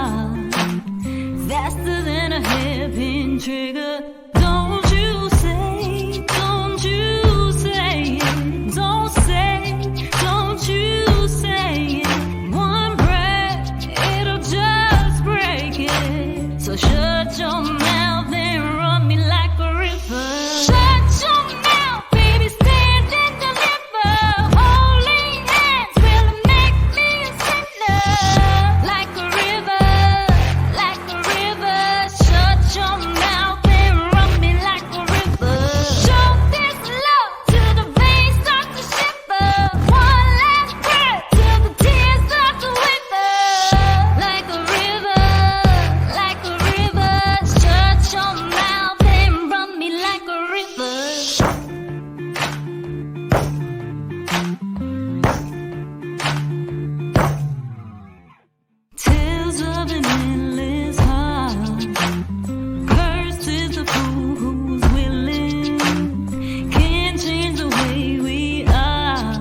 trigger. Don't you say, don't you say it. Don't say, don't you say it. One breath, it'll just break it. So shut your mouth and run me like a river. Shut your mouth, baby, stand and deliver. Holy hands will make me a sinner. Like a river, like a river. Shut your mouth and run me like a river. Show this love till the veins start to shiver. One last breath till the tears start to whimper. Like a river, like a river. Shut your mouth and run me like a river. Tales of an endless heart. Cursed is the fool who's willing. Can't change the way we are.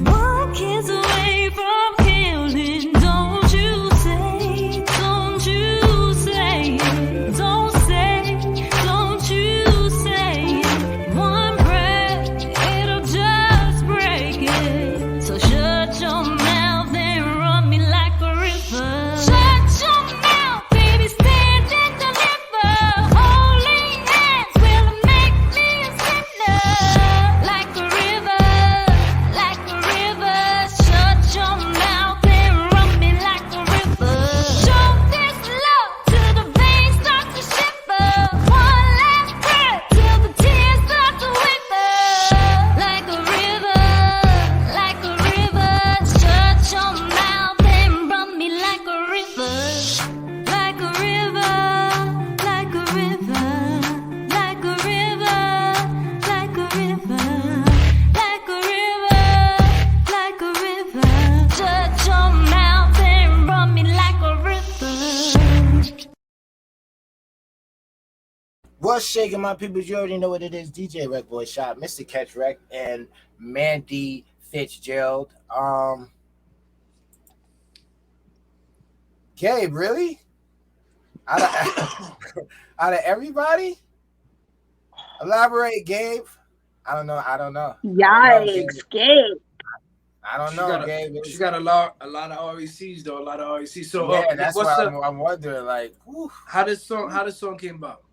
One kiss away from killing. Don't you say, don't you say it. Don't say, don't you say it. One breath, it'll just break it. So shut your mouth and run me like a river. Shut your mouth, baby, stand and deliver. Holy hands will make me a sinner. Like a river, like a river. Shut your mouth and run me like a river. Show this love till the veins start to shiver. One last breath till the tears start to whimper. Like a river, like a river. Shut your mouth and run me like a river. Like a river, like a river. Like a river, like a river. Like a river, like a river. Shut your mouth and run me like a river. What's shaking, my people? You already know what it is. DJ RecBoys Shop, Mr. Catch Rec, and Mandy Fitzgerald. Gabe, really? Out of, out of everybody? Elaborate, Gabe. I don't know. Yikes, Gabe. I don't know, Gabe. She's got a lot of RECs though. A lot of RECs. So Yeah, that's what's why up? I'm wondering, like, whew. How this song came about?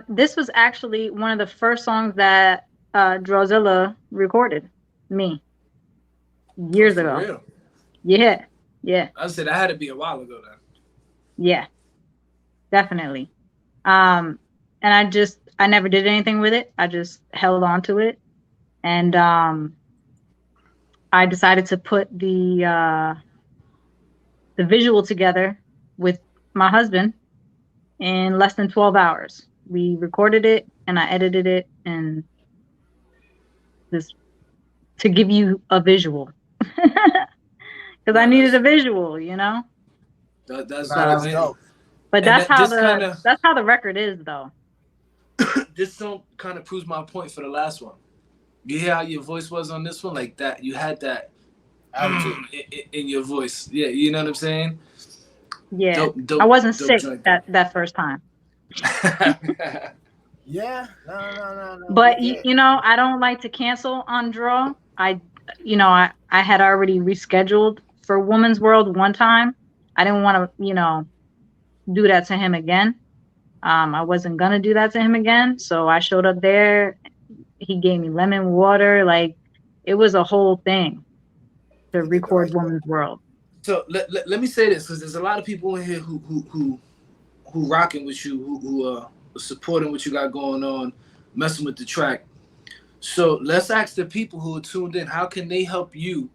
This was actually one of the first songs that Drozilla recorded me years For ago. real? Yeah, I said that had to be a while ago then. yeah, definitely. And I never did anything with it. I just held on to it, and I decided to put the visual together with my husband in less than 12 hours. We recorded it and I edited it, and just to give you a visual, because I needed a visual, you know. That's dope. But And that's how this the record is, though. This song kind of proves my point for the last one. You hear how your voice was on this one, like that. You had that in your voice. Yeah, you know what I'm saying? Yeah, Dope, I wasn't dope sick joint. that first time. Yeah, no. But you know, I don't like to cancel on Draw. I had already rescheduled for Woman's World one time. I didn't want to, do that to him again. I wasn't gonna do that to him again. So I showed up there. He gave me lemon water. Like, it was a whole thing to record Woman's World. So let me say this, because there's a lot of people in here who rocking with you, who are supporting what you got going on, messing with the track. So let's ask the people who are tuned in, how can they help you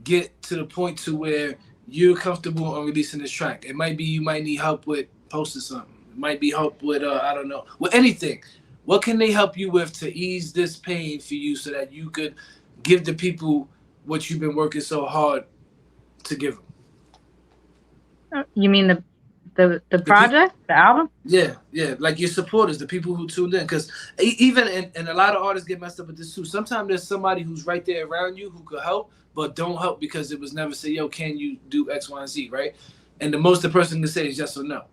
get to the point to where you're comfortable on releasing this track? It might be you might need help with posting something. It might be help with I don't know, with anything. What can they help you with to ease this pain for you so that you could give the people what you've been working so hard to give them? You mean the project, the album? Yeah, like your supporters, the people who tuned in. Because even and a lot of artists get messed up with this too. Sometimes there's somebody who's right there around you who could help, but don't help because it was never say, yo, can you do X, Y, and Z, right? And the most the person can say is yes or no.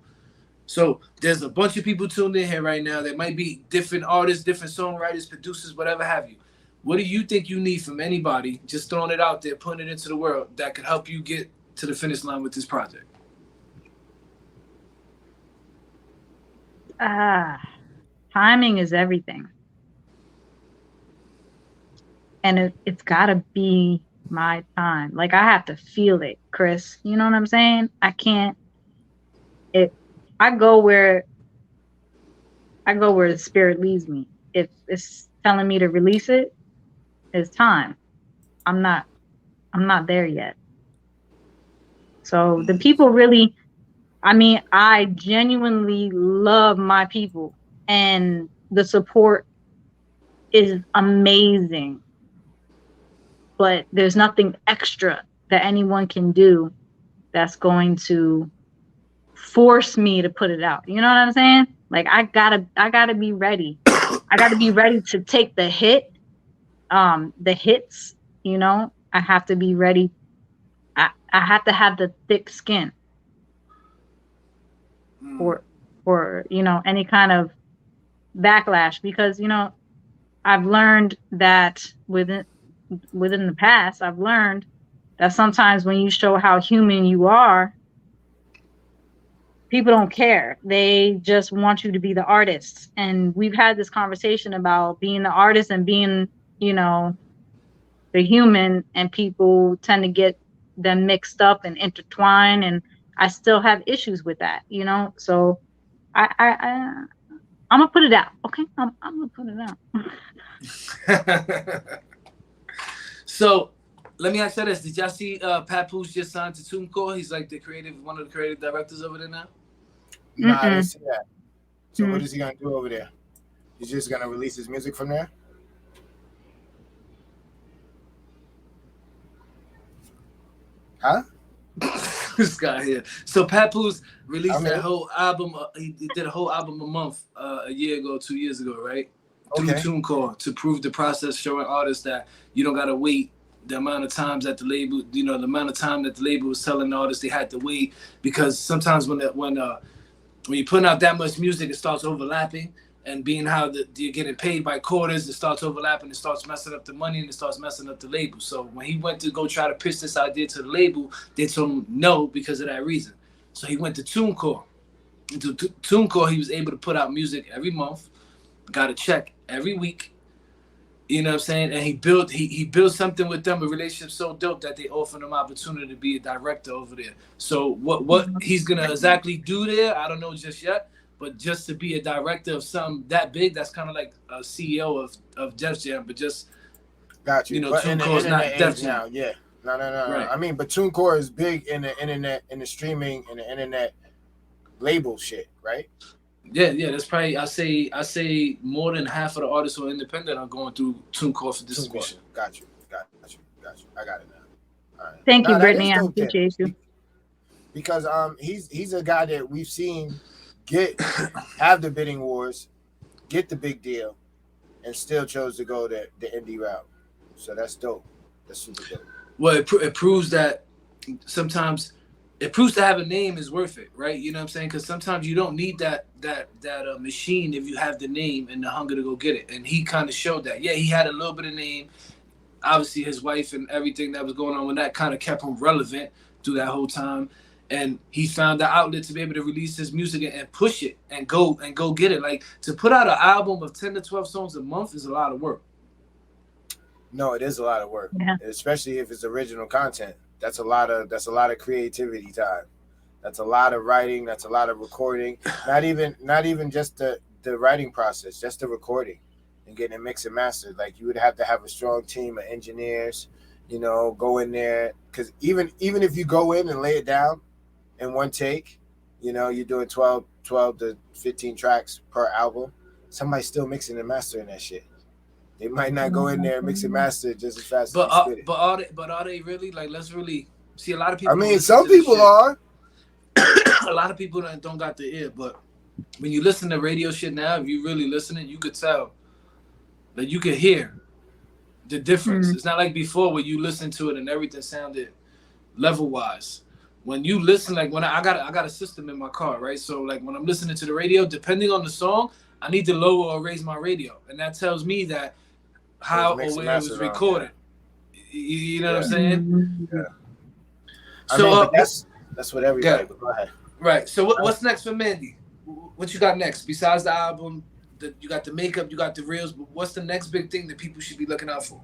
So there's a bunch of people tuned in here right now. There might be different artists, different songwriters, producers, whatever have you. What do you think you need from anybody, just throwing it out there, putting it into the world, that could help you get to the finish line with this project? Timing is everything. And it's got to be my time. Like, I have to feel it, Chris. You know what I'm saying? I can't. I go where the spirit leads me. If it's telling me to release it, it's time. I'm not there yet. So the people really, I mean, I genuinely love my people, and the support is amazing. But there's nothing extra that anyone can do that's going to force me to put it out. You know what I'm saying? Like, I gotta be ready. I gotta be ready to take the hits, you know. I have to be ready. I have to have the thick skin for you know, any kind of backlash, because, you know, I've learned that within the past, I've learned that sometimes when you show how human you are, people don't care. They just want you to be the artist. And we've had this conversation about being the artist and being, you know, the human, and people tend to get them mixed up and intertwined, and I still have issues with that, you know. So I'm gonna put it out, okay? I'm gonna put it out. So let me ask you this: did y'all see Papoose just signed to TuneCore? He's like one of the creative directors over there now. No, I didn't see that. So what is he gonna do over there? He's just gonna release his music from there? Huh? This guy here. So Papoose released that whole album. He did a whole album a month a year ago, 2 years ago, right? Through TuneCore, to prove the process, showing artists that you don't gotta wait the amount of times that the label, you know, the amount of time that the label was telling the artists they had to wait, because sometimes when you're putting out that much music, it starts overlapping, and being how you're getting paid by quarters, it starts overlapping, it starts messing up the money, and it starts messing up the label. So when he went to go try to pitch this idea to the label, they told him no because of that reason. So he went to TuneCore. And to TuneCore, he was able to put out music every month, got a check every week. You know what I'm saying? And he built something with them, a relationship so dope that they offered him opportunity to be a director over there. So what he's gonna exactly do there, I don't know just yet. But just to be a director of something that big, that's kind of like a CEO of Def Jam, but just got you. You know, TuneCore is not Def Jam now. Yeah, no. Right. I mean, but TuneCore is big in the internet, in the streaming, in the internet label shit, right? Yeah. That's probably I say more than half of the artists who are independent are going through TuneCore for distribution. Got you. I got it now. All right. Thank you, Brittany. I appreciate you. Because he's a guy that we've seen have the bidding wars, get the big deal, and still chose to go the indie route. So that's dope. That's super dope. Well, it proves that sometimes it proves to have a name is worth it, right? You know what I'm saying? Because sometimes you don't need that machine if you have the name and the hunger to go get it. And he kind of showed that. Yeah, he had a little bit of name. Obviously, his wife and everything that was going on with that kind of kept him relevant through that whole time. And he found the outlet to be able to release his music and push it and go get it. Like, to put out an album of 10 to 12 songs a month is a lot of work. No, it is a lot of work, especially if it's original content. That's a lot of creativity time. That's a lot of writing. That's a lot of recording. Not even just the writing process, just the recording and getting it mixed and mastered. Like, you would have to have a strong team of engineers, you know, go in there, because even if you go in and lay it down in one take, you know, you're doing 12 to 15 tracks per album, somebody's still mixing and mastering that shit. They might not go in there and mix and master just as fast as you spit it. But are they really? Like, let's really see. A lot of people. I mean, some people are. A lot of people don't got the ear, but when you listen to radio shit now, if you really listening, you could tell, like, you could hear the difference. It's not like before where you listen to it and everything sounded level wise. when you listen, like when I got a system in my car, right? So like when I'm listening to the radio, depending on the song, I need to lower or raise my radio, and that tells me that how or where it was recorded. You know what I'm saying? Yeah. So but that's what everybody. But go ahead. Right. So what's next for Mandy? What you got next besides the album? You got the makeup, you got the reels, but what's the next big thing that people should be looking out for?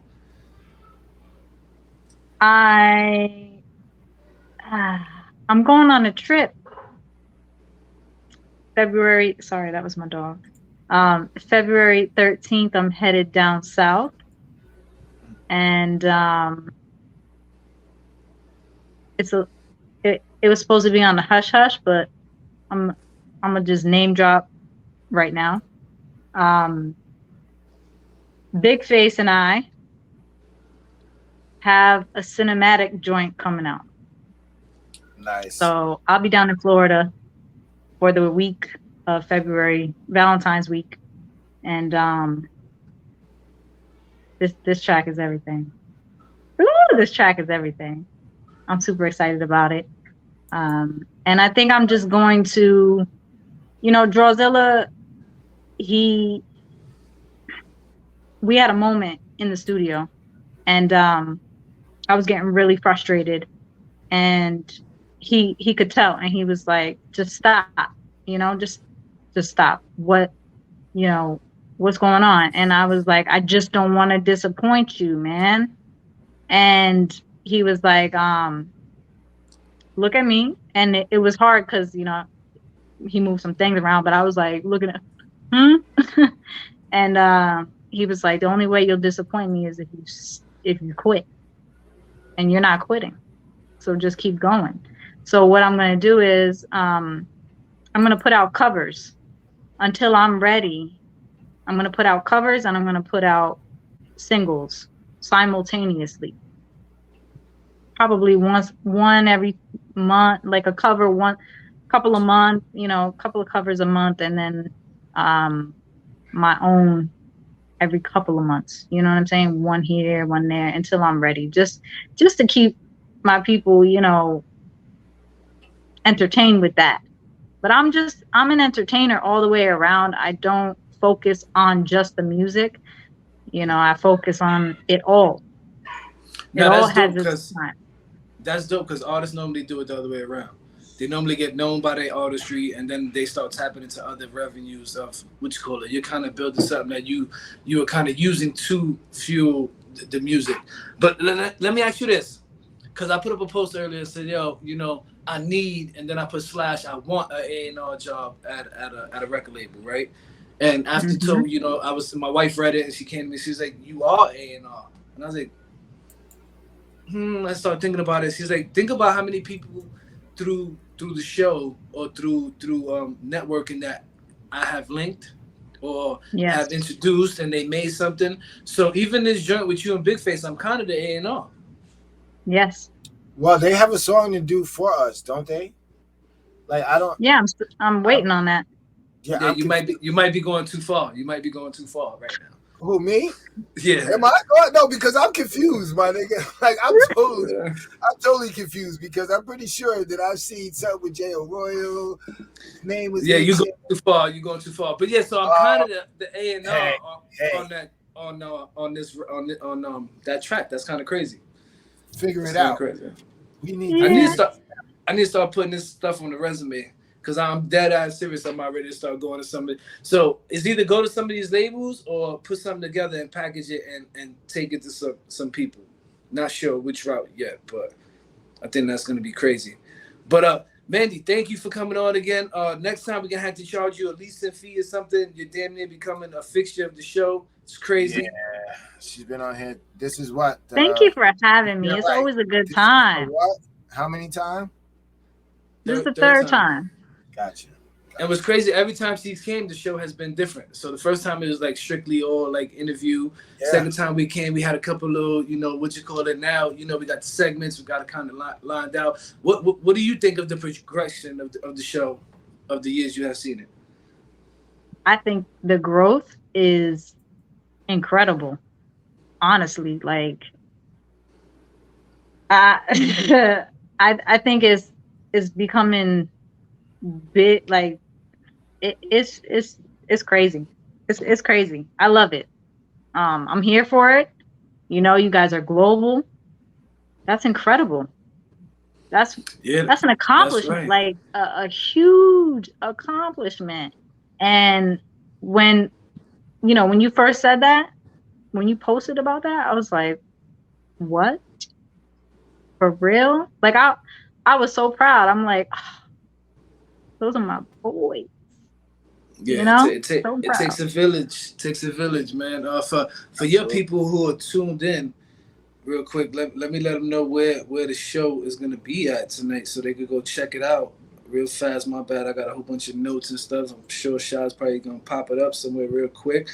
I'm going on a trip. Sorry, that was my dog. February 13th, I'm headed down south. And it was supposed to be on the hush hush, but I'm gonna just name drop right now. Big Face and I have a cinematic joint coming out. Nice. So I'll be down in Florida for the week of February, Valentine's week, and this track is everything. Ooh, this track is everything. I'm super excited about it, and I think I'm just going to, Drawzilla. We had a moment in the studio, and I was getting really frustrated, and he could tell, and he was like, just stop, just stop. What's going on? And I was like, I just don't want to disappoint you, man. And he was like, look at me. And it was hard because, he moved some things around, but I was like, looking at and he was like, the only way you'll disappoint me is if you quit. And you're not quitting. So just keep going. So what I'm going to do is I'm going to put out covers until I'm ready. I'm going to put out covers and I'm going to put out singles simultaneously. Probably one every month, like a cover couple of months, couple of covers a month, and then my own every couple of months. You know what I'm saying? One here, one there, until I'm ready. Just to keep my people, entertained with that. But I'm an entertainer all the way around. I don't focus on just the music. I focus on it all. It all has its time. That's dope because artists normally do it the other way around. They normally get known by their artistry, and then they start tapping into other revenues of you're kind of building something that you are kind of using to fuel the music. But let me ask you this, because I put up a post earlier and said, I need, and then I put / I want an A&R job at a record label, right? And after my wife read it and she came to me, she was like, you are A&R. And I was like, I started thinking about it. She's like, think about how many people through the show or through networking that I have linked or have introduced, and they made something. So even this joint with you and Big Face, I'm kind of the A&R. Yes. Well, they have a song to do for us, don't they? Like I don't. Yeah, I'm waiting on that. Yeah, you might be going too far. You might be going too far right now. Who, me? Yeah. Am I? No, because I'm confused, my nigga. Like I'm totally confused because I'm pretty sure that I've seen something with J.O. Royal. Name was. Yeah, you go too far. You going too far. But yeah, so I'm kind of the A&R on that track. That's kind of crazy. Figure it out. Crazy. We need. I need to start putting this stuff on the resume. Because I'm dead ass serious. I'm not ready to start going to somebody. So it's either go to some of these labels or put something together and package it and take it to some people. Not sure which route yet, but I think that's going to be crazy. But Mandy, thank you for coming on again. Next time we're going to have to charge you a leasing fee or something. You're damn near becoming a fixture of the show. It's crazy. Yeah, she's been on here. This is what. Thank you for having me. It's always a good time. What? How many times? This is the third time. Gotcha. And what's crazy, every time she came, the show has been different. So the first time it was like strictly all like interview. Yeah. Second time we came, we had a couple little, now, we got the segments, we got it kind of lined out. What do you think of the progression of the show, of the years you have seen it? I think the growth is incredible. Honestly, like I think is becoming big. Like it's crazy. It's crazy. I love it. I'm here for it. You know, you guys are global. That's incredible. That's an accomplishment, right. like a huge accomplishment. And when when you first said that, when you posted about that, I was like, what? For real? Like I was so proud. I'm like, oh, those are my boys. Yeah, You know? it So proud. takes a village. It takes a village, man. For your people who are tuned in, real quick, let me let them know where the show is gonna be at tonight, so they could go check it out real fast. My bad, I got a whole bunch of notes and stuff. I'm sure Shaw's probably gonna pop it up somewhere real quick.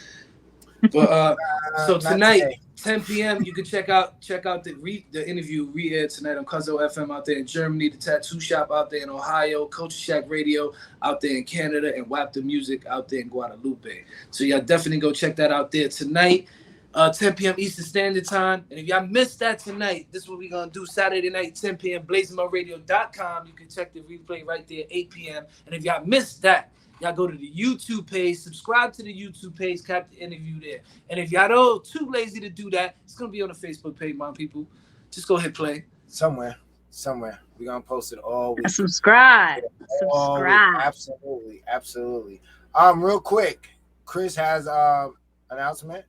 But so tonight, 10 p.m. you can check out the interview re-aired tonight on Cuzzo FM out there in Germany, the Tattoo Shop out there in Ohio, Culture Shack Radio out there in Canada, and WAP the Music out there in Guadalupe. So y'all definitely go check that out there tonight. 10 p.m. Eastern Standard Time. And if y'all missed that tonight, this is what we're going to do Saturday night, 10 p.m. blazingmyradio.com. You can check the replay right there, 8 p.m. And if y'all missed that, y'all go to the YouTube page, subscribe to the YouTube page, cap the interview there. And if y'all too lazy to do that, it's going to be on the Facebook page, my people. Just go hit play. Somewhere. We're going to post it all week. Subscribe. Absolutely. Real quick, Chris has announcement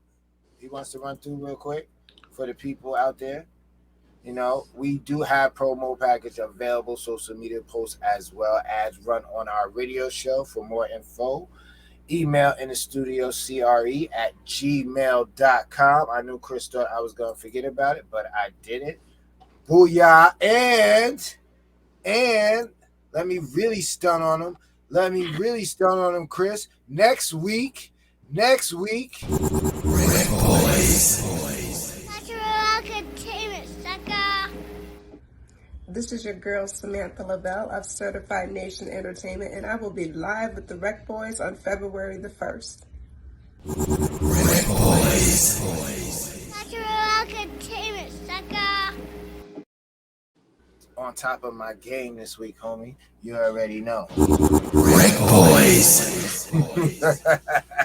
he wants to run through real quick for the people out there. You know, we do have promo package available, social media posts as well as run on our radio show. For more info, email in the studio CRE@gmail.com. I knew Chris thought I was going to forget about it, but I didn't. Booyah. And let me really stun on him. Chris. Next week. This is your girl, Samantha LaBelle of Certified Nation Entertainment, and I will be live with the RecBoys on February the 1st. On top of my game this week, homie. You already know.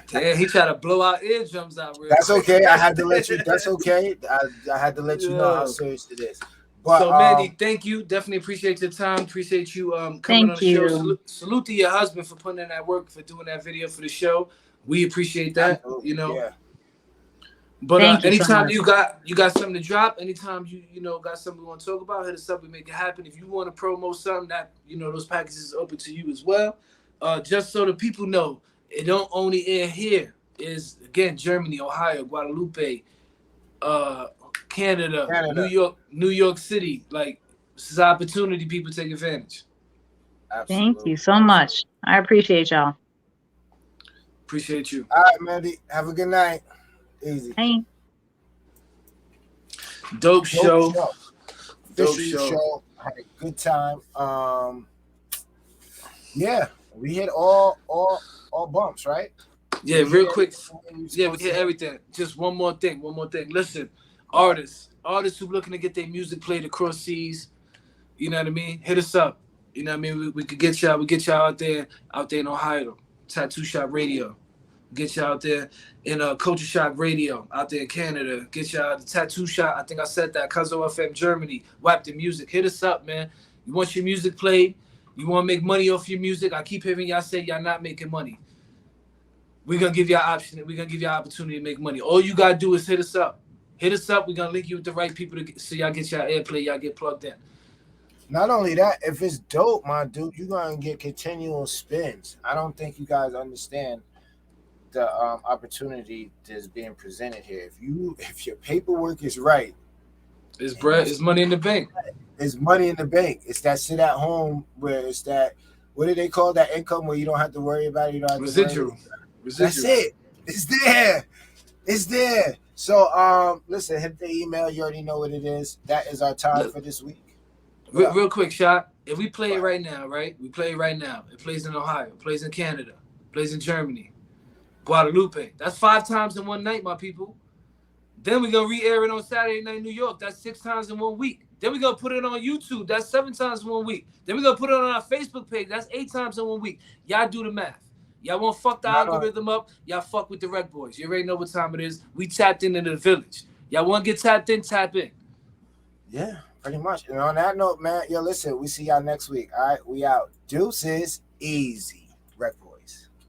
Damn, he tried to blow our eardrums out. That's okay. I had to let you. That's okay. I had to let you know how serious it is. But, so, Mandy, thank you. Definitely appreciate your time. Appreciate you coming on the show. Salute to your husband for putting in that work, for doing that video for the show. We appreciate that. You know. Yeah. But anytime you got something to drop, anytime you got something we want to talk about, hit us up. We make it happen. If you want to promote something, that those packages are open to you as well. Just so the people know, it don't only air here. Is again Germany, Ohio, Guadalupe, Canada, New York City. Like, this is an opportunity. People take advantage. Absolutely. Thank you so much. I appreciate y'all. Appreciate you. All right, Mandy. Have a good night. Easy. Hey. Dope show. Dope show. Had a good time. Yeah, we hit all bumps, right? Yeah, real quick. Yeah, we hit everything. Just one more thing. Listen, artists who looking to get their music played across seas, you know what I mean? Hit us up. You know what I mean? We could get y'all. We get y'all out there in Ohio, Tattoo Shop Radio. Get y'all out there in Culture Shock Radio out there in Canada. Get y'all the Tattoo Shop. I think I said that. Cuzzo FM Germany. WAP the Music. Hit us up, man. You want your music played? You want to make money off your music? I keep hearing y'all say y'all not making money. We're going to give y'all option. We're going to give y'all opportunity to make money. All you got to do is hit us up. We're going to link you with the right people so y'all get y'all airplay. Y'all get plugged in. Not only that, if it's dope, my dude, you're going to get continual spins. I don't think you guys understand the opportunity that's being presented here. If your paperwork is right, it's money in the bank. It's money in the bank. It's that sit at home where it's that, what do they call that income where you don't have to worry about it? You don't have Residual. That's it. It's there. So listen, hit the email. You already know what it is. That is our time for this week. Real quick shot. If we play it right now, right? We play it right now. It plays in Ohio, it plays in Canada, it plays in Germany, Guadalupe. That's 5 times in one night, my people. Then we're gonna re-air it on Saturday Night New York. That's 6 times in 1 week. Then we're gonna put it on YouTube. That's 7 times in 1 week. Then we're gonna put it on our Facebook page. That's 8 times in 1 week. Y'all do the math. Y'all want to fuck the algorithm up? Y'all fuck with the RecBoys. You already know what time it is. We tapped into the village. Y'all want to get tapped in? Tap in. Yeah, pretty much. And on that note, man, yo, listen, we see y'all next week. All right, we out. Deuces, easy.